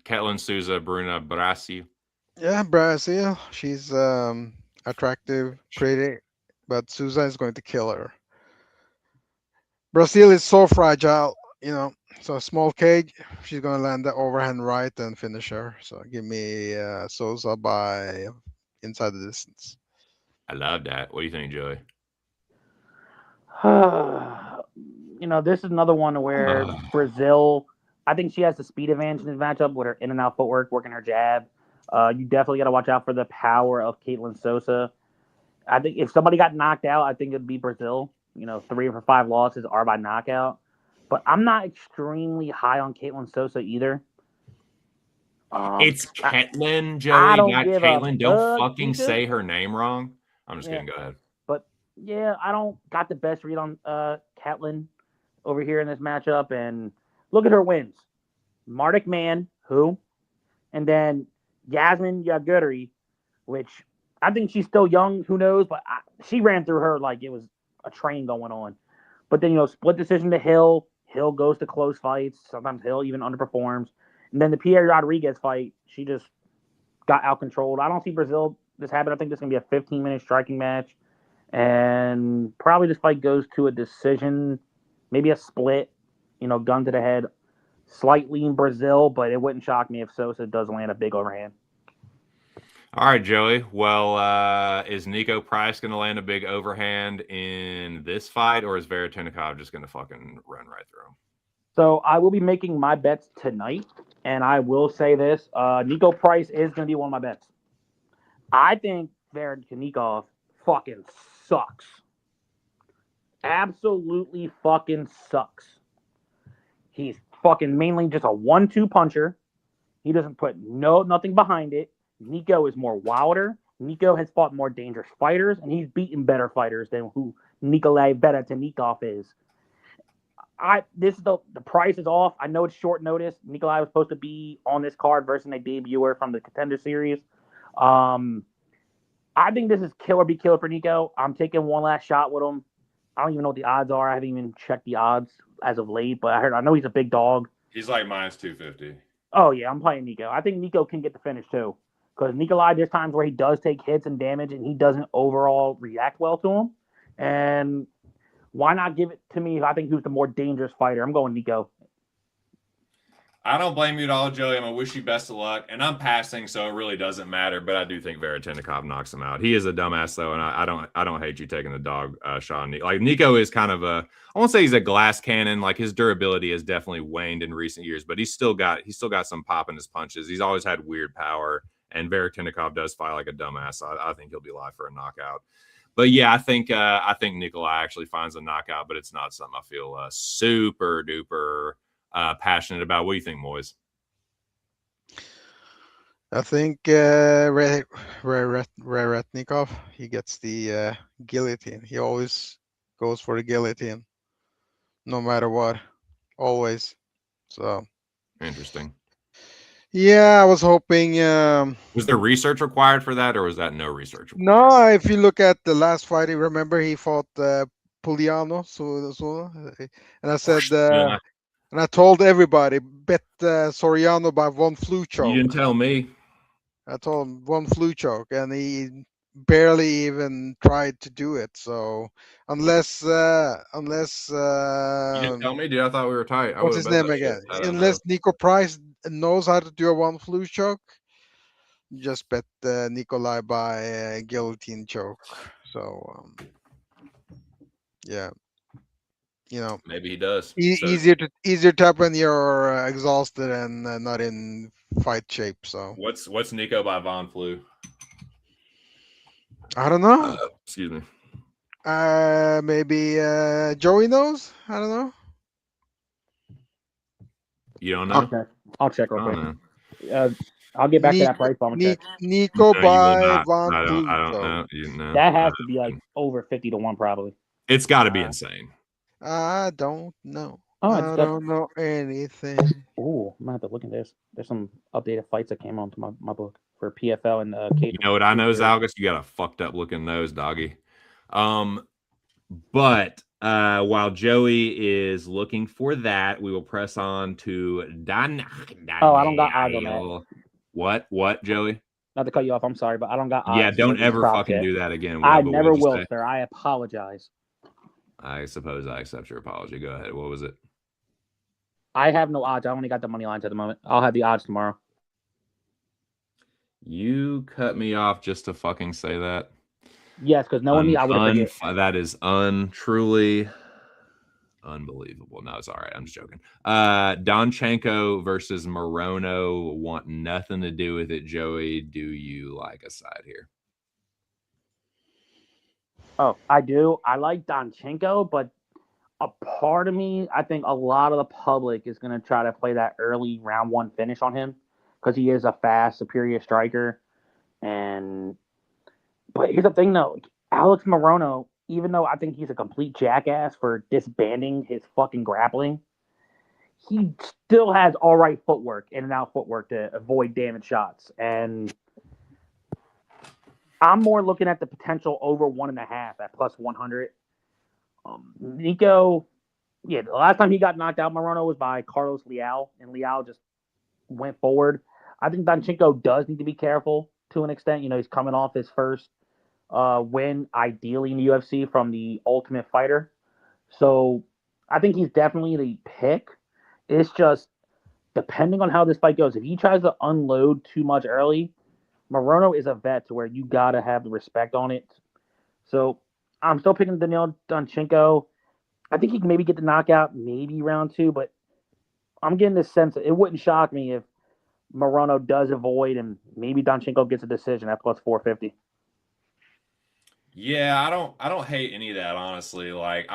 Ketlin Souza, Bruna Brasi. Yeah, Brazil. She's attractive, pretty, but Souza is going to kill her. Brazil is so fragile, you know. So a small cage, she's gonna land the overhand right and finish her. So give me Souza by inside the distance. I love that. What do you think, Joey? You know, this is another one where Brazil, I think she has the speed advantage in this matchup with her in and out footwork, working her jab. You definitely got to watch out for the power of Caitlin Sosa. I think if somebody got knocked out, I think it'd be Brazil. 3 of her 5 losses are by knockout. But I'm not extremely high on Caitlin Sosa either. It's Ketlin, I Joey, don't not give a Caitlin. Don't fucking Nisha. say her name wrong. I'm just Yeah. kidding. Go ahead. But yeah, I don't got the best read on Caitlin over here in this matchup. And look at her wins: Mardik Man, who, and then Yasmin Yaguri, which I think she's still young. Who knows? But she ran through her like it was a train going on. But then split decision to Hill. Hill goes to close fights. Sometimes Hill even underperforms. And then the Pierre Rodriguez fight, she just got out controlled. I don't see Brazil this happen. I think this is gonna be a 15-minute striking match, and probably this fight goes to a decision, maybe a split. Gun to the head, slightly in Brazil, but it wouldn't shock me if Sosa does land a big overhand. All right, Joey. Well, is Nico Price going to land a big overhand in this fight, or is Veretennikov just going to fucking run right through him? So I will be making my bets tonight, and I will say this: Nico Price is going to be one of my bets. I think Veretennikov fucking sucks. Absolutely fucking sucks. He's fucking mainly just a 1-2 puncher. He doesn't put nothing behind it. Nico is more wilder. Nico has fought more dangerous fighters, and he's beaten better fighters than who Nikolai Veretennikov is. The price is off. I know it's short notice. Nikolai was supposed to be on this card versus a debuter from the Contender Series. I think this is killer be killer for Nico. I'm taking one last shot with him. I don't even know what the odds are. I haven't even checked the odds as of late, but I know he's a big dog. He's like -250. Oh yeah, I'm playing Nico. I think Nico can get the finish too, because Nikolai, there's times where he does take hits and damage, and he doesn't overall react well to him. And why not give it to me? I think who's the more dangerous fighter? I'm going Nico. I don't blame you at all, Joey. I'm going to wish you best of luck. And I'm passing, so it really doesn't matter. But I do think Veretennikov knocks him out. He is a dumbass, though, and I don't hate you taking the dog shot on Nico. Like, Nico is kind of I won't say he's a glass cannon. Like, his durability has definitely waned in recent years, but he's still got some pop in his punches. He's always had weird power, and Veretennikov does fight like a dumbass. So I think he'll be live for a knockout. But yeah, I think Nikolai actually finds a knockout, but it's not something I feel super duper passionate about. What do you think, Moiz? I think Veretennikov, he gets the guillotine. He always goes for the guillotine, no matter what, always. So interesting. Yeah, I was hoping. Was there research required for that, or was that no research required? No, if you look at the last fight, remember he fought Pugliano, and I said, and I told everybody, bet Soriano by one flu choke. You didn't tell me. I told him one flu choke, and he barely even tried to do it. So unless you didn't tell me, dude. I thought we were tight. What's his name again? Unless Nico Price knows how to do a one flu choke, just bet Nikolai by guillotine choke. So yeah, maybe he does. Easier to tap when you're exhausted and not in fight shape. So what's Nico by Von Flu? I don't know. Excuse me. Maybe Joey knows. I don't know. You don't know? I'll check real quick. I'll get back to that price bomb. Nico by Von Flu. I don't know. That has to be like over 50 to 1, probably. It's got to be insane. I don't know. Oh, I don't know anything. Oh, I'm gonna have to look at this. There's some updated fights that came onto my book for PFL and You know what I know, Zalgus? You got a fucked up looking nose, doggy. But while Joey is looking for that, we will press on to Dan. Oh, I don't got odds on that. What, Joey? Not to cut you off, I'm sorry, but I don't got odds. Yeah, don't ever fucking do that again. I never will, sir. I apologize. I suppose I accept your apology. Go ahead. What was it? I have no odds. I only got the money lines at the moment. I'll have the odds tomorrow. You cut me off just to fucking say that? Yes, because knowing me, I would forget. That is truly unbelievable. No, it's all right. I'm just joking. Donchenko versus Morono want nothing to do with it. Joey, do you like a side here? Oh, I do. I like Donchenko, but a part of me, I think a lot of the public is going to try to play that early round one finish on him because he is a fast, superior striker. And but here's the thing, though, Alex Morono, even though I think he's a complete jackass for disbanding his fucking grappling, he still has all right footwork, in and out footwork to avoid damage shots. And I'm more looking at the potential over 1.5 at plus 100. Nico, yeah, the last time he got knocked out, Morono, was by Carlos Leal, and Leal just went forward. I think Danchenko does need to be careful to an extent. You know, he's coming off his first win, ideally in the UFC from the Ultimate Fighter. So I think he's definitely the pick. It's just depending on how this fight goes. If he tries to unload too much early, Morono is a vet to where you gotta have the respect on it. So I'm still picking Daniil Danchenko. I think he can maybe get the knockout, maybe round two, but I'm getting this sense that it wouldn't shock me if Morono does avoid and maybe Danchenko gets a decision at plus 450. Yeah, I don't hate any of that, honestly. Like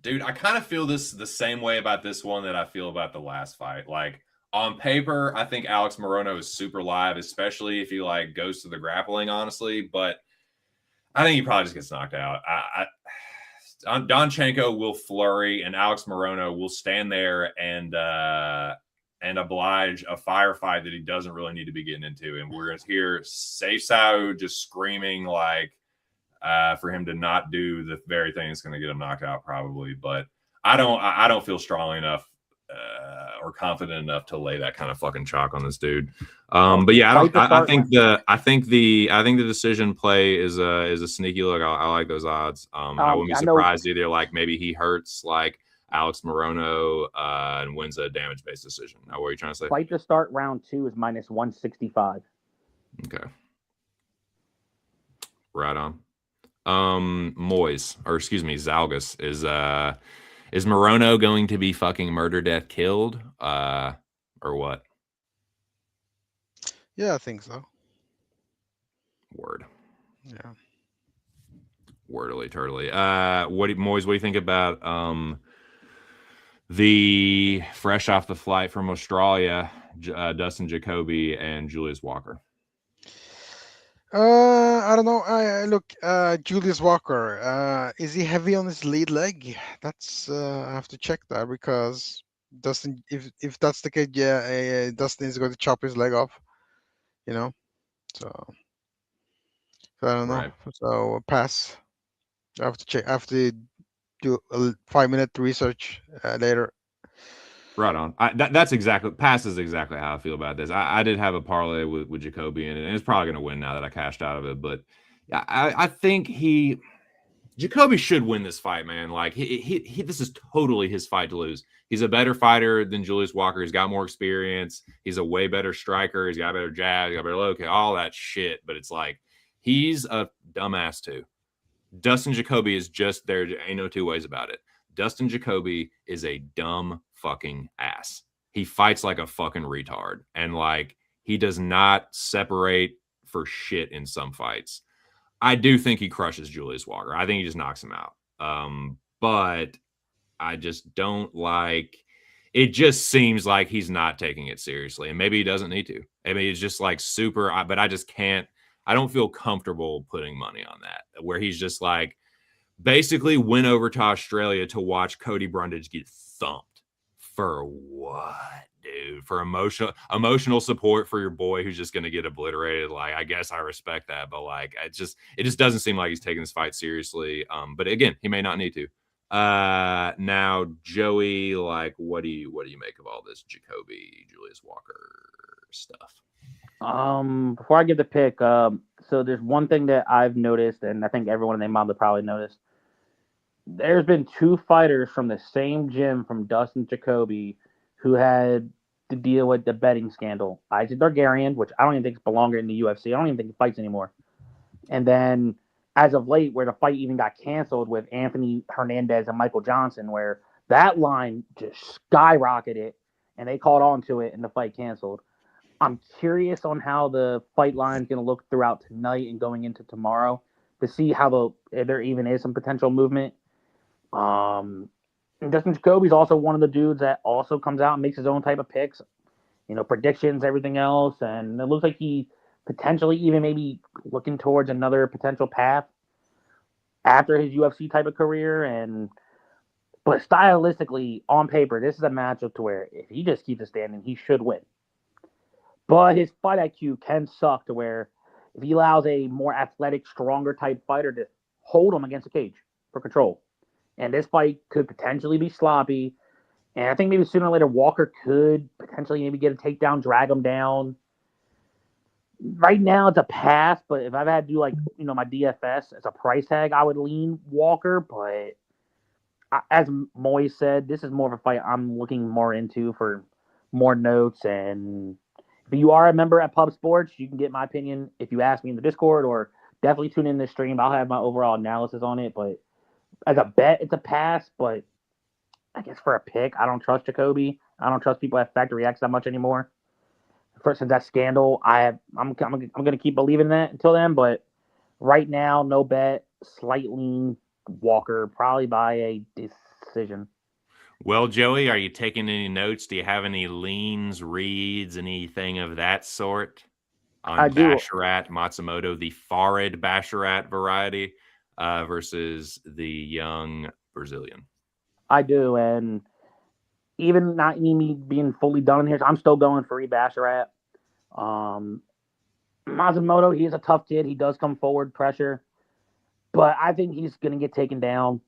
dude, I kind of feel the same way about this one that I feel about the last fight. Like on paper, I think Alex Morono is super live, especially if he like goes to the grappling, honestly. But I think he probably just gets knocked out. Donchenko will flurry, and Alex Morono will stand there and oblige a firefight that he doesn't really need to be getting into. And we're going to hear Safe Sao just screaming like for him to not do the very thing that's going to get him knocked out, probably. But I don't feel strongly enough or confident enough to lay that kind of fucking chalk on this dude. But yeah, I think the decision play is a sneaky look. I like those odds. I wouldn't be surprised either. Like maybe he hurts like Alex Morono and wins a damage based decision. Now, what are you trying to say? Fight to start round two is minus 165. Okay. Right on. Moiz, or excuse me, Zalgas is Morono going to be fucking murder, death, killed, or what? Yeah, I think so. Word. Yeah. Wordily, turtily. Moiz, what do you think about the fresh off the flight from Australia, Dustin Jacoby and Julius Walker? I don't know. Look, Julius Walker. Is he heavy on his lead leg? That's I have to check that because Dustin. If that's the case, yeah, Dustin is going to chop his leg off. You know, so I don't know. Right. So pass. I have to check. I have to do a 5-minute research later. Right on. That's exactly passes exactly how I feel about this. I did have a parlay with Jacoby in it, and it's probably going to win now that I cashed out of it. But I think Jacoby should win this fight, man. Like he this is totally his fight to lose. He's a better fighter than Julius Walker. He's got more experience. He's a way better striker. He's got better jab. He's got better low kick, all that shit. But it's like he's a dumbass too. Dustin Jacoby is just there. Ain't no two ways about it. Dustin Jacoby is a dumb fucking ass. He fights like a fucking retard. And like he does not separate for shit in some fights. I do think he crushes Julius Walker. I think he just knocks him out. But I just don't like it. Just seems like he's not taking it seriously. And maybe he doesn't need to. I mean, it's just like super, but I just can't. I don't feel comfortable putting money on that, where he's just like basically went over to Australia to watch Cody Brundage get thumped. For what, dude? For emotional support for your boy who's just going to get obliterated. Like, I guess I respect that, but like, it just doesn't seem like he's taking this fight seriously. But again, he may not need to. Now, Joey, like, what do you make of all this Jacoby, Julius Walker stuff? Before I give the pick, so there's one thing that I've noticed, and I think everyone in the mob probably noticed. There's been two fighters from the same gym from Dustin Jacoby who had to deal with the betting scandal. Isaac Dargarian, which I don't even think is belonging in the UFC. I don't even think he fights anymore. And then as of late, where the fight even got canceled with Anthony Hernandez and Michael Johnson, where that line just skyrocketed and they caught on to it and the fight canceled. I'm curious on how the fight line is going to look throughout tonight and going into tomorrow, to see how if there even is some potential movement. And Dustin Jacoby's also one of the dudes that also comes out and makes his own type of picks, predictions, everything else, and it looks like he potentially even maybe looking towards another potential path after his UFC type of career. But stylistically, on paper, this is a matchup to where if he just keeps it standing, he should win. But his fight IQ can suck to where if he allows a more athletic, stronger type fighter to hold him against the cage for control. And this fight could potentially be sloppy. And I think maybe sooner or later Walker could potentially maybe get a takedown, drag him down. Right now it's a pass, but if I've had to do my DFS as a price tag, I would lean Walker. But as Moiz said, this is more of a fight I'm looking more into for more notes. And if you are a member at Pub Sports, you can get my opinion if you ask me in the Discord, or definitely tune in this stream. I'll have my overall analysis on it. But as a bet, it's a pass. But I guess for a pick, I don't trust Jacoby. I don't trust people at Factory X that much anymore. Since that scandal, I'm gonna keep believing that until then. But right now, no bet, slight lean Walker, probably by a decision. Well, Joey, are you taking any notes? Do you have any leans, reads, anything of that sort on Basharat Matsumoto, the Farid Basharat variety, versus the young Brazilian? I do, and even not me being fully done here, I'm still going for Basharat. Matsumoto, he is a tough kid. He does come forward, pressure, but I think he's going to get taken down.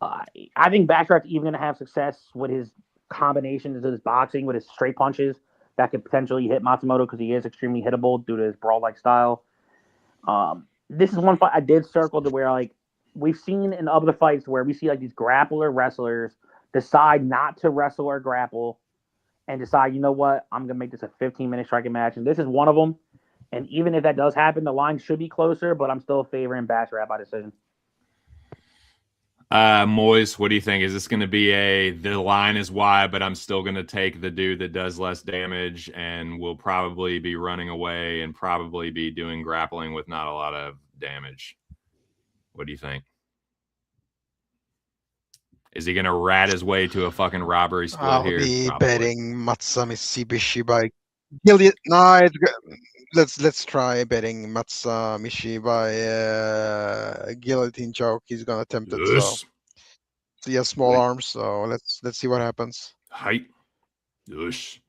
I think Basharat's even going to have success with his combinations of his boxing, with his straight punches that could potentially hit Matsumoto because he is extremely hittable due to his brawl-like style. This is one fight I did circle to where we've seen in other fights where we see these grappler wrestlers decide not to wrestle or grapple and decide, you know what, I'm going to make this a 15-minute striking match. And this is one of them. And even if that does happen, the line should be closer, but I'm still favoring Basharat by decision. Moiz, what do you think? Is this going to be the line is wide, but I'm still going to take the dude that does less damage and will probably be running away and probably be doing grappling with not a lot of damage? What do you think? Is he going to rat his way to a fucking robbery split here? I'll be Probably. betting Matsami Shibishi by Gilead. No, it's good. Let's try betting Matsamishi by guillotine choke. He's gonna attempt it. Yes. So he has small arms, so let's see what happens. Height. Yes.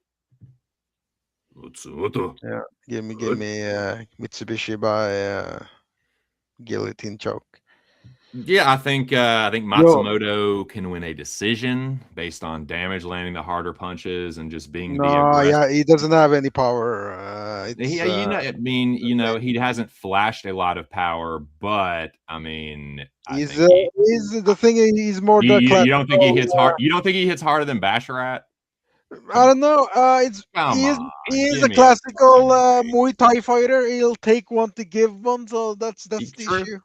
Yeah, give me Mitsubishi by guillotine choke. Yeah, I think Matsumoto can win a decision based on damage, landing the harder punches, and just being he doesn't have any power. He hasn't flashed a lot of power, but I mean, he's the thing. He's more. You don't think he hits hard? You don't think he hits harder than Basharat? I don't know. He is a classical Muay Thai fighter. He'll take one to give one, so that's the issue.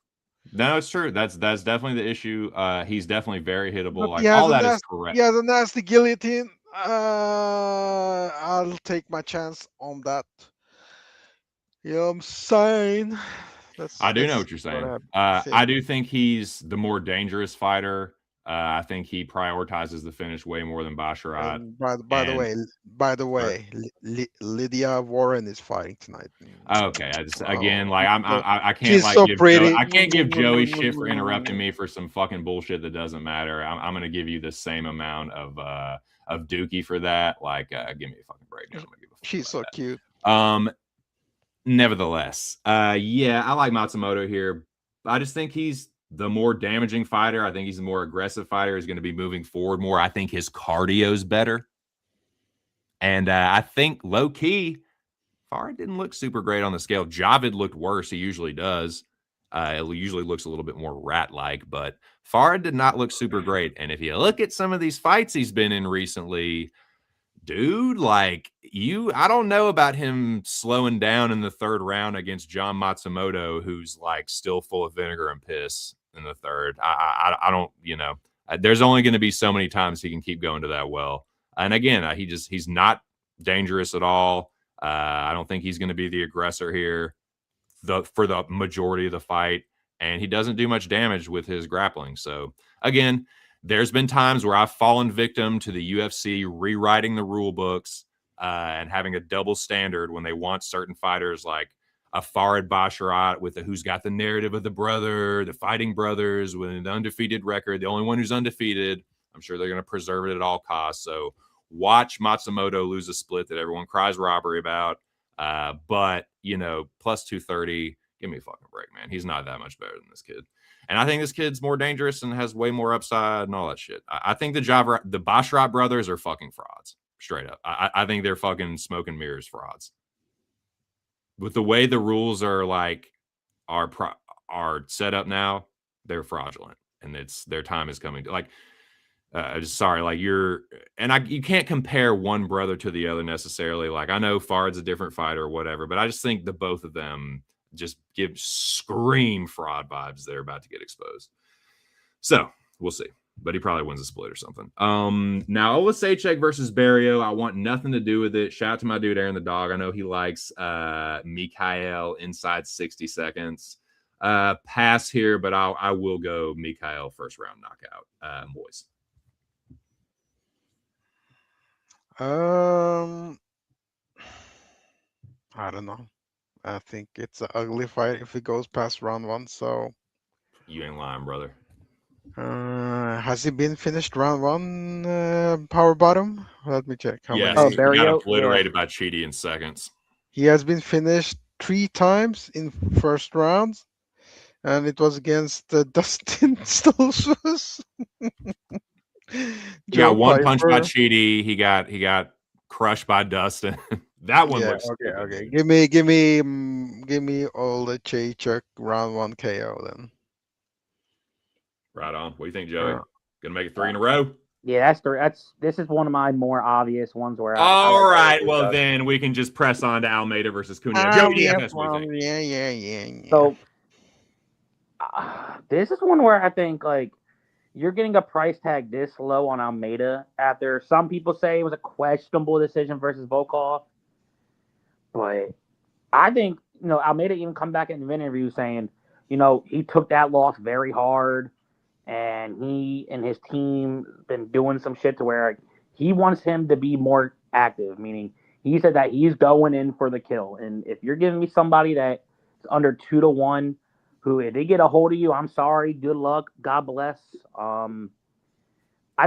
No, it's true. That's definitely the issue. He's definitely very hittable. All that is correct. He has a nasty guillotine. I'll take my chance on that. You know what I'm saying? I do know what you're saying. I do think he's the more dangerous fighter. I think he prioritizes the finish way more than Basharat. By the way, Lydia Warren is fighting tonight. Okay, I can't She's so pretty. I can't give Joey shit for interrupting me for some fucking bullshit that doesn't matter. I'm gonna give you the same amount of Dookie for that. Give me a fucking break. She's so cute. Nevertheless, yeah, I like Matsumoto here. I just think he's the more damaging fighter. I think he's the more aggressive fighter. He's going to be moving forward more. I think his cardio's better. And I think low-key, Farid didn't look super great on the scale. Javid looked worse. He usually does. It usually looks a little bit more rat-like. But Farid did not look super great. And if you look at some of these fights he's been in recently, dude, I don't know about him slowing down in the third round against John Matsumoto, who's still full of vinegar and piss in the third. I don't, there's only going to be so many times he can keep going to that well. And again, he's not dangerous at all. I don't think he's going to be the aggressor here. for the majority of the fight, and he doesn't do much damage with his grappling. So again, there's been times where I've fallen victim to the UFC rewriting the rule books and having a double standard when they want certain fighters like a Farid Basharat with the who's got the narrative of the brother, the fighting brothers with an undefeated record, the only one who's undefeated. I'm sure they're going to preserve it at all costs. So watch Matsumoto lose a split that everyone cries robbery about. But, plus 230, give me a fucking break, man. He's not that much better than this kid. And I think this kid's more dangerous and has way more upside and all that shit. I think the Basharat brothers are fucking frauds, straight up. I think they're fucking smoke and mirrors frauds. With the way the rules are are set up now, they're fraudulent, and their time is coming. Sorry, you can't compare one brother to the other necessarily. Like, I know Farid's a different fighter or whatever, but I just think the both of them just scream fraud vibes. They're about to get exposed. So we'll see, but he probably wins a split or something. Now Olasechek versus Barrio. I want nothing to do with it. Shout out to my dude Aaron the dog. I know he likes Mikhail inside 60 seconds. Pass here, but I will go Mikhail first round knockout. Moiz. I don't know. I think it's an ugly fight if it goes past round 1. So you ain't lying, brother. Has he been finished round 1? Power bottom. Let me check. Yes, he got obliterated by Chidi in seconds. He has been finished 3 times in first rounds, and it was against Dustin Stoltzfus. He got one punch by Chidi. He got crushed by Dustin. That one looks okay. Give me all the Chaychuk round 1 KO then. Right on. What do you think, Joey? Gonna make it 3 in a row? Yeah, this is one of my more obvious ones where. All right, well then we can just press on to Almeida versus Cunha. Joey DFS, what do you think? Yeah. So this is one where I think you're getting a price tag this low on Almeida after some people say it was a questionable decision versus Volkov. But I think, Almeida even come back in the interview saying, he took that loss very hard, and he and his team been doing some shit to where he wants him to be more active, meaning he said that he's going in for the kill. And if you're giving me somebody that's under 2-1, who, if they get a hold of you, I'm sorry, good luck, God bless. I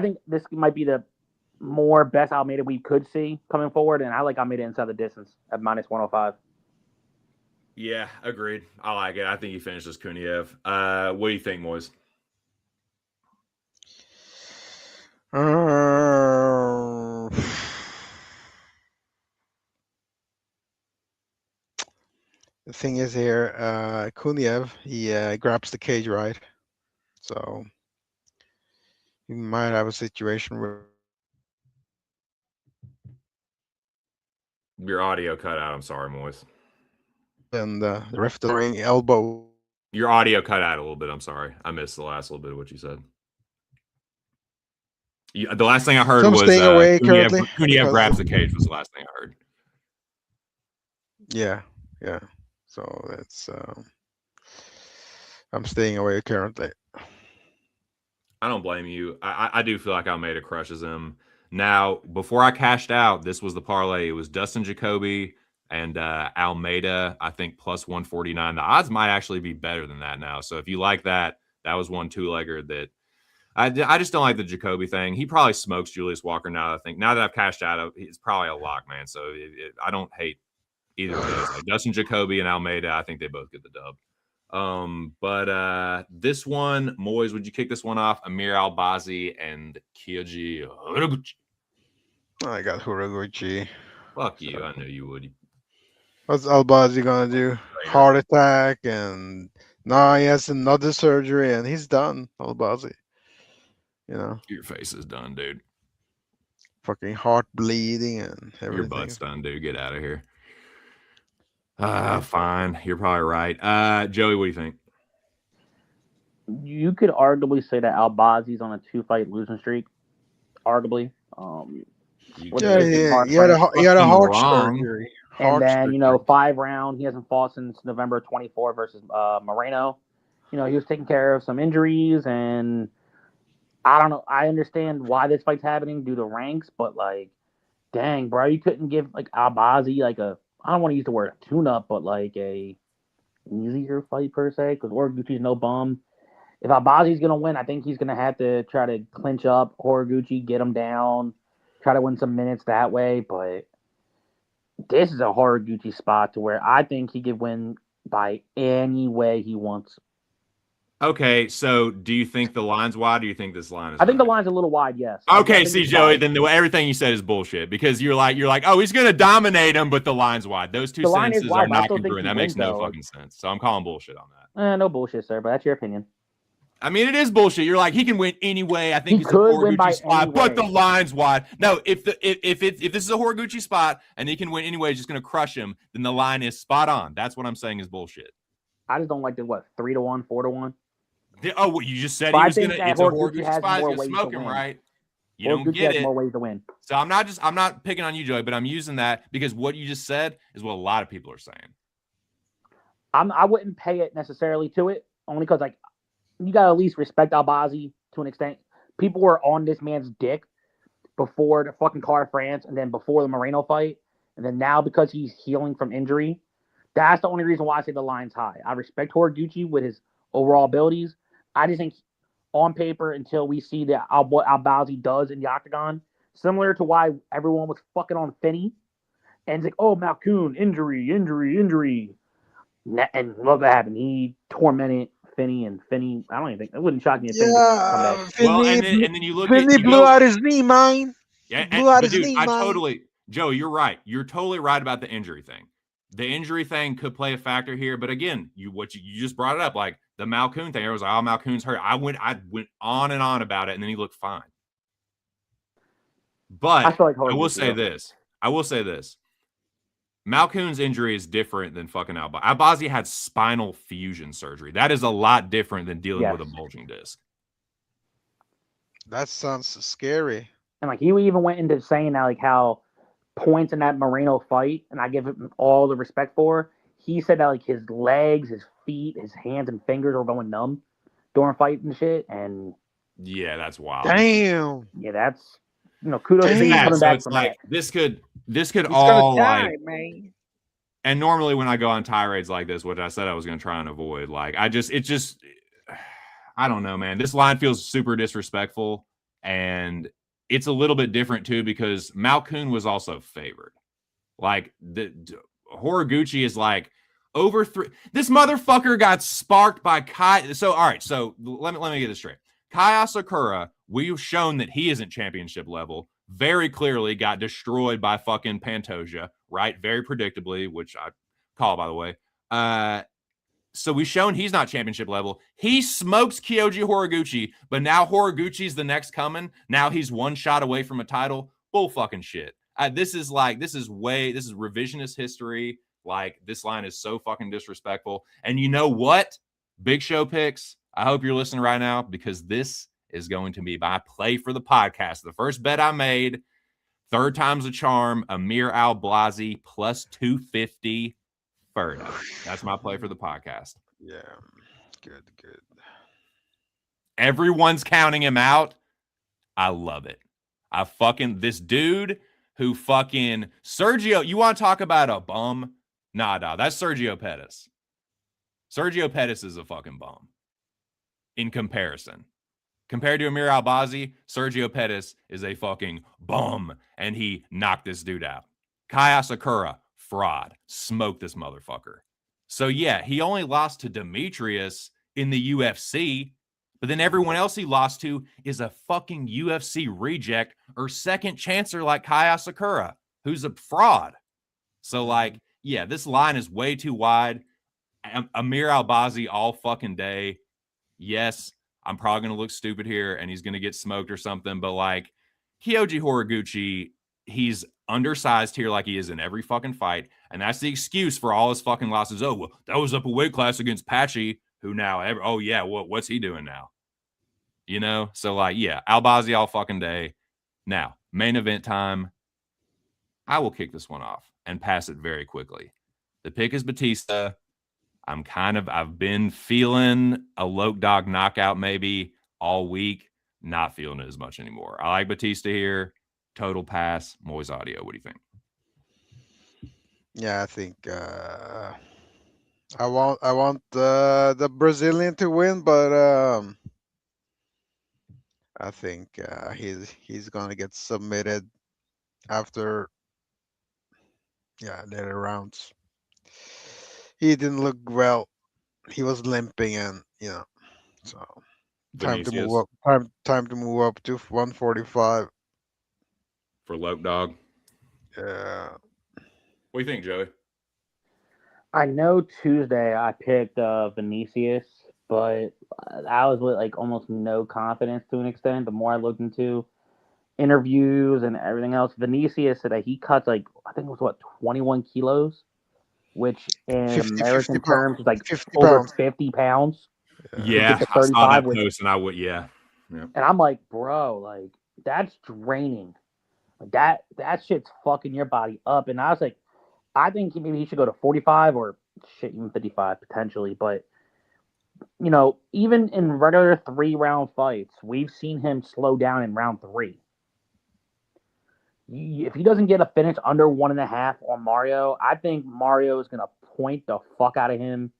think this might be the more best Almeida we could see coming forward, and I like Almeida inside the distance at -105. Yeah, agreed. I like it. I think he finishes Kuniev. What do you think, Moiz? The thing is here, Kuniev, he grabs the cage right, so you might have a situation where your audio cut out. I'm sorry, Moiz. And the ref throwing elbow. Your audio cut out a little bit. I'm sorry. I missed the last little bit of what you said. The last thing I heard was Kuniev grabs the cage was the last thing I heard. Yeah. So that's I'm staying away currently. I don't blame you. I do feel like Almeida crushes him. Now, before I cashed out, this was the parlay. It was Dustin Jacoby and Almeida, I think, plus 149. The odds might actually be better than that now. So if you like that, that was one 2-legger that I just don't like the Jacoby thing. He probably smokes Julius Walker now. I think now that I've cashed out, it's probably a lock, man. So I don't hate either of those. Like Dustin Jacoby and Almeida, I think they both get the dub. But this one, Moiz, would you kick this one off? Amir Albazi and Kyoji Horiguchi. I got Horiguchi. Fuck you. I knew you would. What's Albazi gonna do? Heart attack, and now he has another surgery, and he's done. Albazi. Your face is done, dude. Fucking heart bleeding and everything. Your butt's done, dude. Get out of here. Fine. You're probably right. Joey, what do you think? You could arguably say that Albazi's on a 2-fight losing streak. Arguably. He had a heart surgery. And then, Heart-stricken. 5 round. He hasn't fought since November 24 versus Moreno. He was taking care of some injuries, and I don't know. I understand why this fight's happening due to ranks, but like, dang, bro, you couldn't give like Albazi like I don't want to use the word tune-up, but like a easier fight per se, because Horiguchi's no bum. If Albazi's gonna win, I think he's gonna have to try to clinch up Horiguchi, get him down, try to win some minutes that way. But this is a Horiguchi spot to where I think he could win by any way he wants. Okay, so do you think the line's wide, or do you think this line is I think the high? line's a little wide, yes. Okay, see, Joey, then everything you said is bullshit because you're like, oh, he's gonna dominate him, but the line's wide. Those two sentences are not congruent. That makes no fucking sense. So I'm calling bullshit on that. No bullshit, sir, but that's your opinion. I mean, it is bullshit. You're like, he can win anyway. I think it's a Horiguchi spot, but the line's wide. No, if this is a Horiguchi spot and he can win anyway, he's just gonna crush him, then the line is spot on. That's what I'm saying is bullshit. I just don't like the 3-1, 4-1. Oh, what you just said he was gonna. It's a Horiguchi spot. He's gonna smoke him, right? You don't get it. More ways to win. So I'm not picking on you, Joey, but I'm using that because what you just said is what a lot of people are saying. I wouldn't pay it necessarily to it, only because like you gotta at least respect Albazi to an extent. People were on this man's dick before the fucking Car of France, and then before the Moreno fight, and then now because he's healing from injury, that's the only reason why I say the line's high. I respect Horiguchi with his overall abilities. I just think on paper, until we see what Albazi does in the octagon, similar to why everyone was fucking on Finney, and it's like, oh, Malkoun, injury. And what happened? He tormented Finney, and Finney, I don't even think, it wouldn't shock me if Finney would come back. Well, and then you look Finney blew out his knee, man. Yeah, blew out his dude, knee, man. Joey, you're right. You're totally right about the injury thing. The injury thing could play a factor here, but again, you just brought it up, like the Malkoun thing. I was like, oh, Malkoun's hurt. I went on and on about it, and then he looked fine. But I will say this. Malkoun's injury is different than fucking Albazi. Albazi had spinal fusion surgery. That is a lot different than dealing with a bulging disc. That sounds scary. And like he even went into saying that like how points in that Moreno fight, and I give him all the respect for. He said that like his legs, his feet, his hands and fingers were going numb during fight and shit. And yeah, that's wild. Damn. Yeah, that's kudos to him coming back from like that. This could He's all die, like. Man. And normally when I go on tirades like this, which I said I was going to try and avoid, like I don't know, man. This line feels super disrespectful, and it's a little bit different too because Malkoun was also favored. Like the Horiguchi is like over 3. This motherfucker got sparked by Kai. So all right, so let me get this straight. Kai Asakura, we've shown that he isn't championship level. Very clearly got destroyed by fucking Pantoja, right? Very predictably, which I call, by the way. So we've shown he's not championship level. He smokes Kyoji Horiguchi, but now Horiguchi's the next coming. Now he's one shot away from a title. Bull fucking shit. This is revisionist history. Like, this line is so fucking disrespectful. And you know what? Big Show picks. I hope you're listening right now because this is going to be my play for the podcast. The first bet I made, third time's a charm, Amir Al-Blasi plus 250 Ferdo. That's my play for the podcast. Yeah, good. Everyone's counting him out. I love it. This dude who fucking Sergio, you want to talk about a bum? Nah, that's Sergio Pettis. Sergio Pettis is a fucking bum in comparison. Compared to Amir Al-Blasi, Sergio Pettis is a fucking bum, and he knocked this dude out. Kai Asakura, fraud. Smoked this motherfucker. So, yeah, he only lost to Demetrius in the UFC, but then everyone else he lost to is a fucking UFC reject or second chancer like Kai Asakura, who's a fraud. So, like, yeah, this line is way too wide. Amir Al-Blasi all fucking day. Yes, I'm probably going to look stupid here and he's going to get smoked or something. But like Kyoji Horiguchi, he's undersized here like he is in every fucking fight. And that's the excuse for all his fucking losses. Oh, well, that was up a weight class against Patchy, who now, what's he doing now? So like, yeah, Al-Blasi all fucking day. Now, main event time. I will kick this one off. and pass it very quickly. The pick is Batista. I've been feeling a Loke Dog knockout maybe all week. Not feeling it as much anymore. I like Batista here. Total pass. Moiz audio. What do you think? Yeah, I think I want the Brazilian to win, but I think he's gonna get submitted after later rounds. He didn't look well. He was limping, and so time to move Vinicius up. Time to move up to 145. for Loke Dog. Yeah. What do you think, Joey? I know Tuesday I picked Vinicius, but I was with like almost no confidence to an extent. The more I looked into interviews and everything else, Vinicius said that he cuts like I think it was what 21 kilos, which in 50 American pounds. terms is like 50 over pounds. 50 pounds to Yeah, get to I saw 35. that post, and I would, yeah. And I'm like, bro, like that's draining. Like that shit's fucking your body up. And I was like, I think maybe he should go to 45 or shit, even 55 potentially. But even in regular 3-round fights, we've seen him slow down in round 3. If he doesn't get a finish under 1.5 on Mario, I think Mario is gonna point the fuck out of him,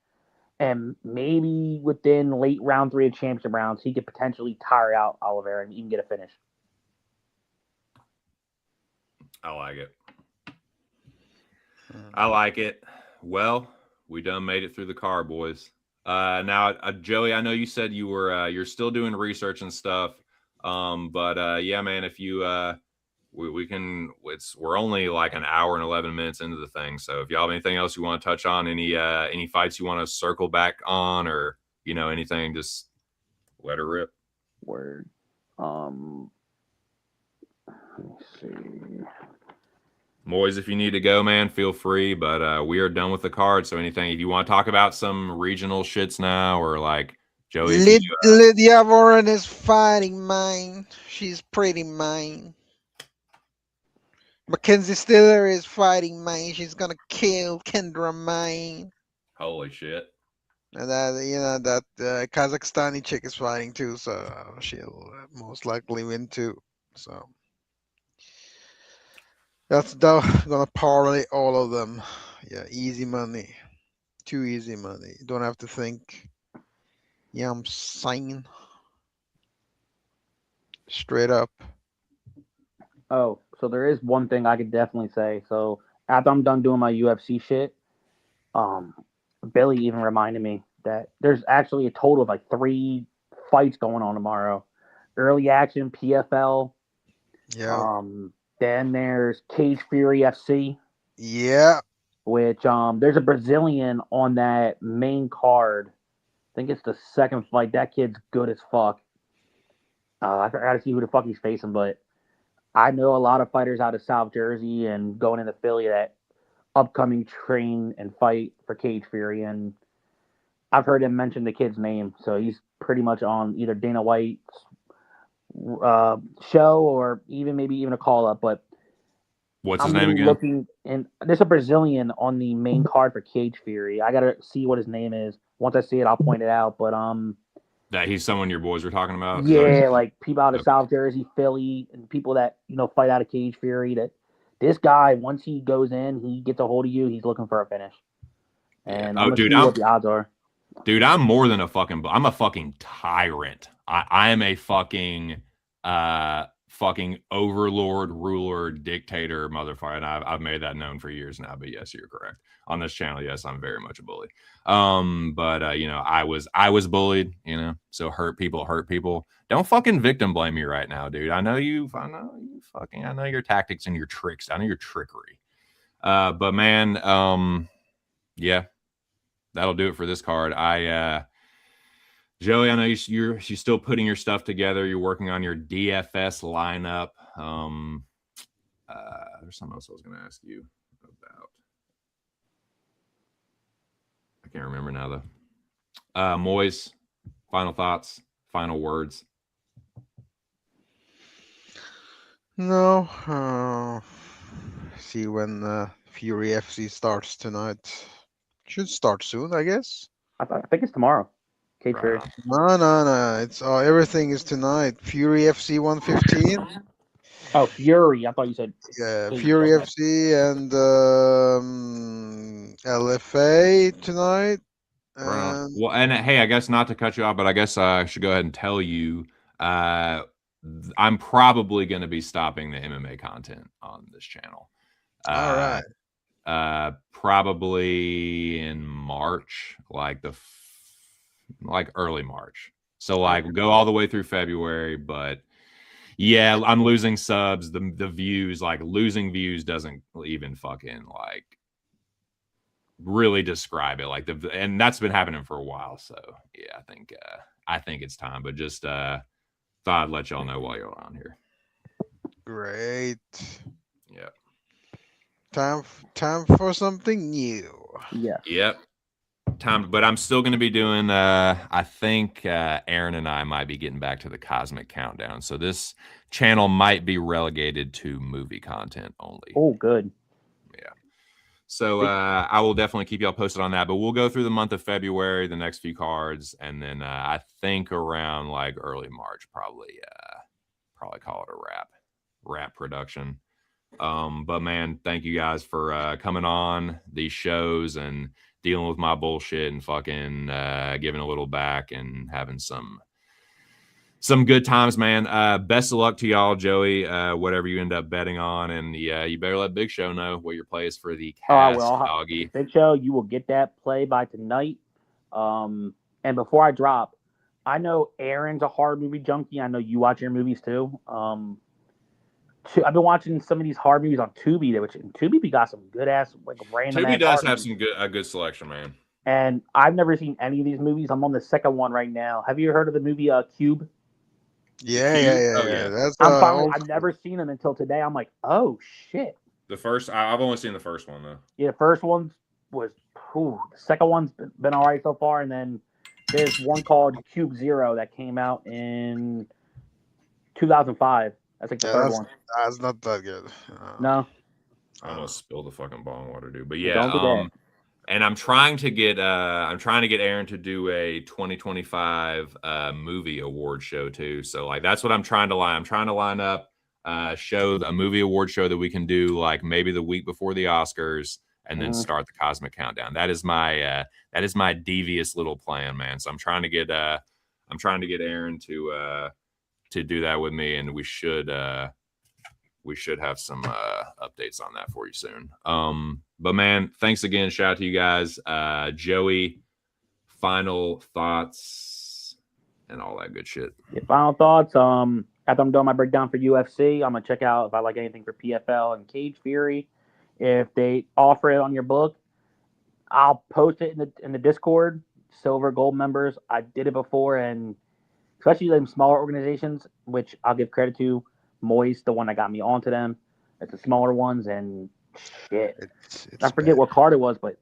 and maybe within late round 3 of championship rounds, he could potentially tire out Oliveira and even get a finish. I like it. I like it. Well, we done made it through the car, boys. Now, Joey, I know you said you're still doing research and stuff. But yeah, man, if you we can. We're only like an hour and 11 minutes into the thing. So if y'all have anything else you want to touch on, any fights you want to circle back on, or anything, just let her rip. Word. Let me see. Moiz, if you need to go, man, feel free. But we are done with the card. So anything, if you want to talk about some regional shits now, or like Joey, Lydia Warren is fighting mine. She's pretty mine. Mackenzie Stiller is fighting mine. She's gonna kill Kendra Mine. holy shit. And that Kazakhstani chick is fighting too, so she'll most likely win too. So that's gonna parlay all of them. Yeah, easy money. Too easy money. You don't have to think. Yeah, I'm saying straight up. Oh, so there is one thing I could definitely say. So after I'm done doing my UFC shit, Billy even reminded me that there's actually a total of like 3 fights going on tomorrow. Early action PFL. Yeah. Then there's Cage Fury FC, Yeah. which there's a Brazilian on that main card. I think it's the second fight. That kid's good as fuck. I forgot to see who the fuck he's facing, but I know a lot of fighters out of South Jersey and going into Philly that upcoming train and fight for Cage Fury, and I've heard him mention the kid's name, so he's pretty much on either Dana White's show or maybe even a call up. But What's I'm his name really again? looking, and there's a Brazilian on the main card for Cage Fury. I gotta see what his name is. Once I see it, I'll point it out. But That he's someone your boys were talking about. yeah, like people out of Okay. South Jersey, Philly, and people that fight out of Cage Fury. That this guy, once he goes in, he gets a hold of you. He's looking for a finish, and I'm gonna see what the odds are. Dude, I'm more than I'm a fucking tyrant. I am a fucking fucking overlord, ruler, dictator, motherfucker. And I've made that known for years now. But yes, you're correct. On this channel, yes, I'm very much a bully. But I was bullied, so hurt people. Don't fucking victim blame me right now, dude. I know your tactics and your tricks. I know your trickery. But man, yeah. That'll do it for this card. Joey, I know you're still putting your stuff together. You're working on your DFS lineup. There's something else I was going to ask you about. I can't remember now, though. Moiz, final thoughts, final words. No. See when Fury FC starts tonight. Should start soon, I guess. I think it's tomorrow. Cage Right Fury. on. No. It's everything is tonight. Fury FC 115. Oh, Fury. I thought you said. Yeah, Cage. Fury Okay. FC and LFA tonight. Right on. And Well, and hey, I guess not to cut you off, but I guess I should go ahead and tell you, I'm probably going to be stopping the MMA content on this channel. all right. Probably in March, like early March. So like go all the way through February, but yeah, I'm losing subs. The views, like losing views doesn't even fucking like really describe it. Like and that's been happening for a while. So yeah, I think it's time. But just thought I'd let y'all know while you're on here. Great. Yeah. Time for something new. Yeah. Yep. Time, but I'm still going to be doing. I think Aaron and I might be getting back to the Cosmic Countdown. So this channel might be relegated to movie content only. Oh, good. Yeah. So I will definitely keep y'all posted on that. But we'll go through the month of February, the next few cards, and then I think around like early March, probably call it a wrap production. But man, thank you guys for coming on these shows and dealing with my bullshit and fucking giving a little back and having some good times, man. Best of luck to y'all, Joey. Whatever you end up betting on, and yeah, you better let Big Show know what your play is for the cast, doggy. Big Show, you will get that play by tonight. And before I drop, I know Aaron's a horror movie junkie. I know you watch your movies too. I've been watching some of these horror movies on Tubi, which Tubi got some good ass like random. Tubi does have a good selection, man. And I've never seen any of these movies. I'm on the second one right now. Have you heard of the movie Cube? Yeah. That's I've never seen them until today. I'm like, oh shit. The first, I've only seen the first one though. Yeah, the first one was. The second one's been all right so far, and then there's one called Cube Zero that came out in 2005. That's like the third one. That's not that good. No. I almost spilled the fucking bong water, dude. But Don't do yeah, that. and I'm trying to get Aaron to do a 2025 movie award show too. So like that's what I'm trying to line. I'm trying to line up a movie award show that we can do like maybe the week before the Oscars and then start the Cosmic Countdown. That is my devious little plan, man. So I'm trying to get Aaron to do that with me, and we should have some updates on that for you soon. But man, thanks again. Shout out to you guys. Joey, final thoughts and all that good shit. Yeah, final thoughts. After I'm doing my breakdown for UFC, I'm gonna check out if I like anything for PFL and Cage Fury. If they offer it on your book, I'll post it in the Discord. Silver, gold members. I did it before, and especially in smaller organizations, which I'll give credit to. Moiz, the one that got me onto them. It's the smaller ones, and shit. I forget what card it was, but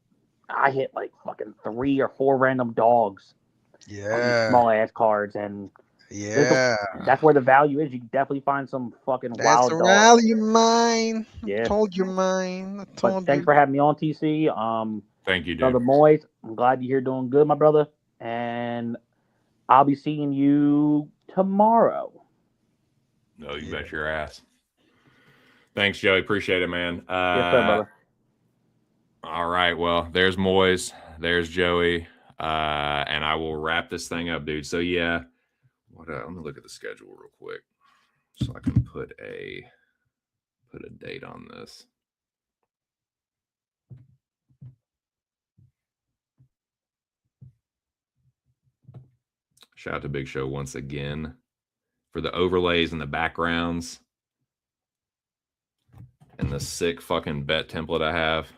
I hit like fucking 3 or 4 random dogs. Yeah. Small ass cards, and yeah, that's where the value is. You can definitely find some fucking wild dogs. Value mine. Yeah. Told you mine. Thanks for having me on, TC. Thank you, dude. Brother Moiz, I'm glad you're here doing good, my brother. And I'll be seeing you tomorrow. No, you bet your ass. Thanks, Joey. Appreciate it, man. Yes, sir, brother. All right. Well, there's Moiz. There's Joey. And I will wrap this thing up, dude. So yeah. Let me look at the schedule real quick so I can put a date on this. Shout out to Big Show once again for the overlays and the backgrounds and the sick fucking bet template I have.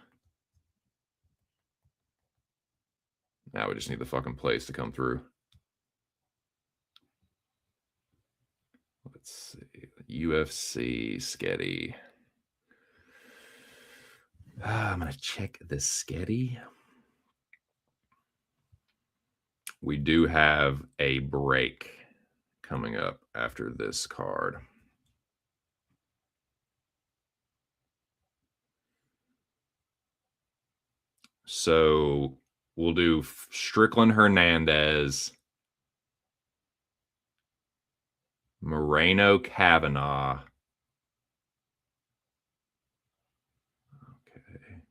Now we just need the fucking plays to come through. Let's see. UFC Sketty. I'm going to check the Sketty. We do have a break coming up after this card. So we'll do Strickland Hernandez, Moreno Kavanaugh. Okay.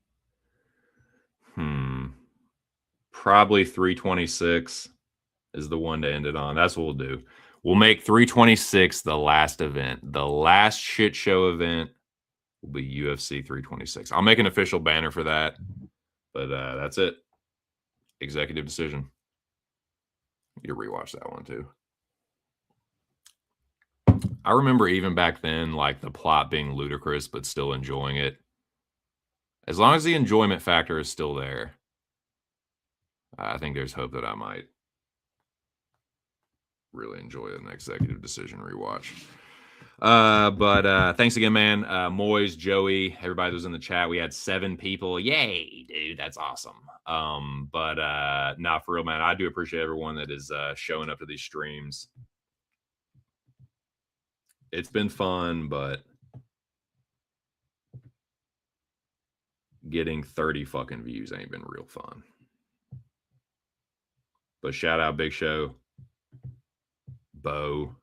Probably 326 is the one to end it on. That's what we'll do. We'll make 326 the last event. The last shit show event will be UFC 326. I'll make an official banner for that. But that's it. Executive decision. You rewatch that one too. I remember even back then, like the plot being ludicrous, but still enjoying it. As long as the enjoyment factor is still there, I think there's hope that I might really enjoy an executive decision rewatch. But thanks again, man. Moiz, Joey, everybody that was in the chat. We had 7 people. Yay, dude. That's awesome. Nah, for real, man. I do appreciate everyone that is showing up to these streams. It's been fun, but getting 30 fucking views ain't been real fun. But shout out Big Show, Bo,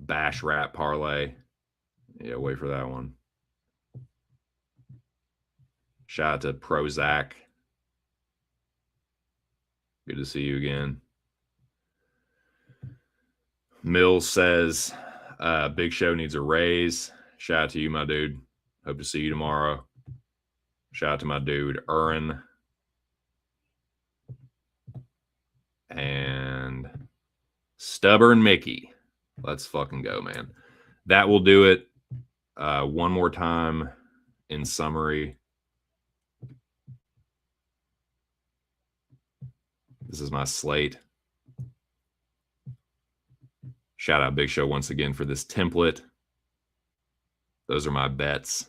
Bash Rat Parlay. Yeah, wait for that one. Shout out to Prozac. Good to see you again. Mills says, Big Show needs a raise. Shout out to you, my dude. Hope to see you tomorrow. Shout out to my dude, Urin. And Stubborn Mickey. Let's fucking go, man. That will do it. One more time in summary. This is my slate. Shout out Big Show once again for this template. Those are my bets.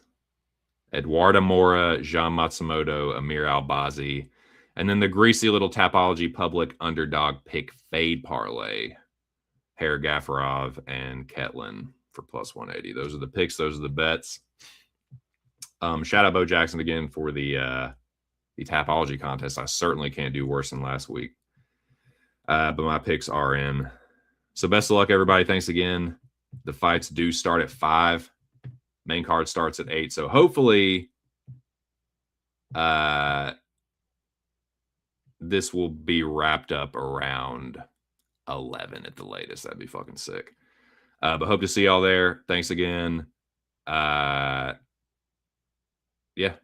Eduardo Mora, Jean Matsumoto, Amir Albazi, and then the greasy little Tapology public underdog pick fade parlay. Herr Gafarov and Ketlin for plus 180. Those are the picks. Those are the bets. Shout out Bo Jackson again for the Tapology contest. I certainly can't do worse than last week. But my picks are in. So best of luck, everybody. Thanks again. The fights do start at 5. Main card starts at 8. So hopefully this will be wrapped up around 11 at the latest. That'd be fucking sick. But hope to see y'all there. Thanks again. Yeah,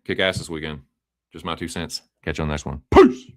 kick ass this weekend. Just my 2 cents. Catch you on the next one. Peace.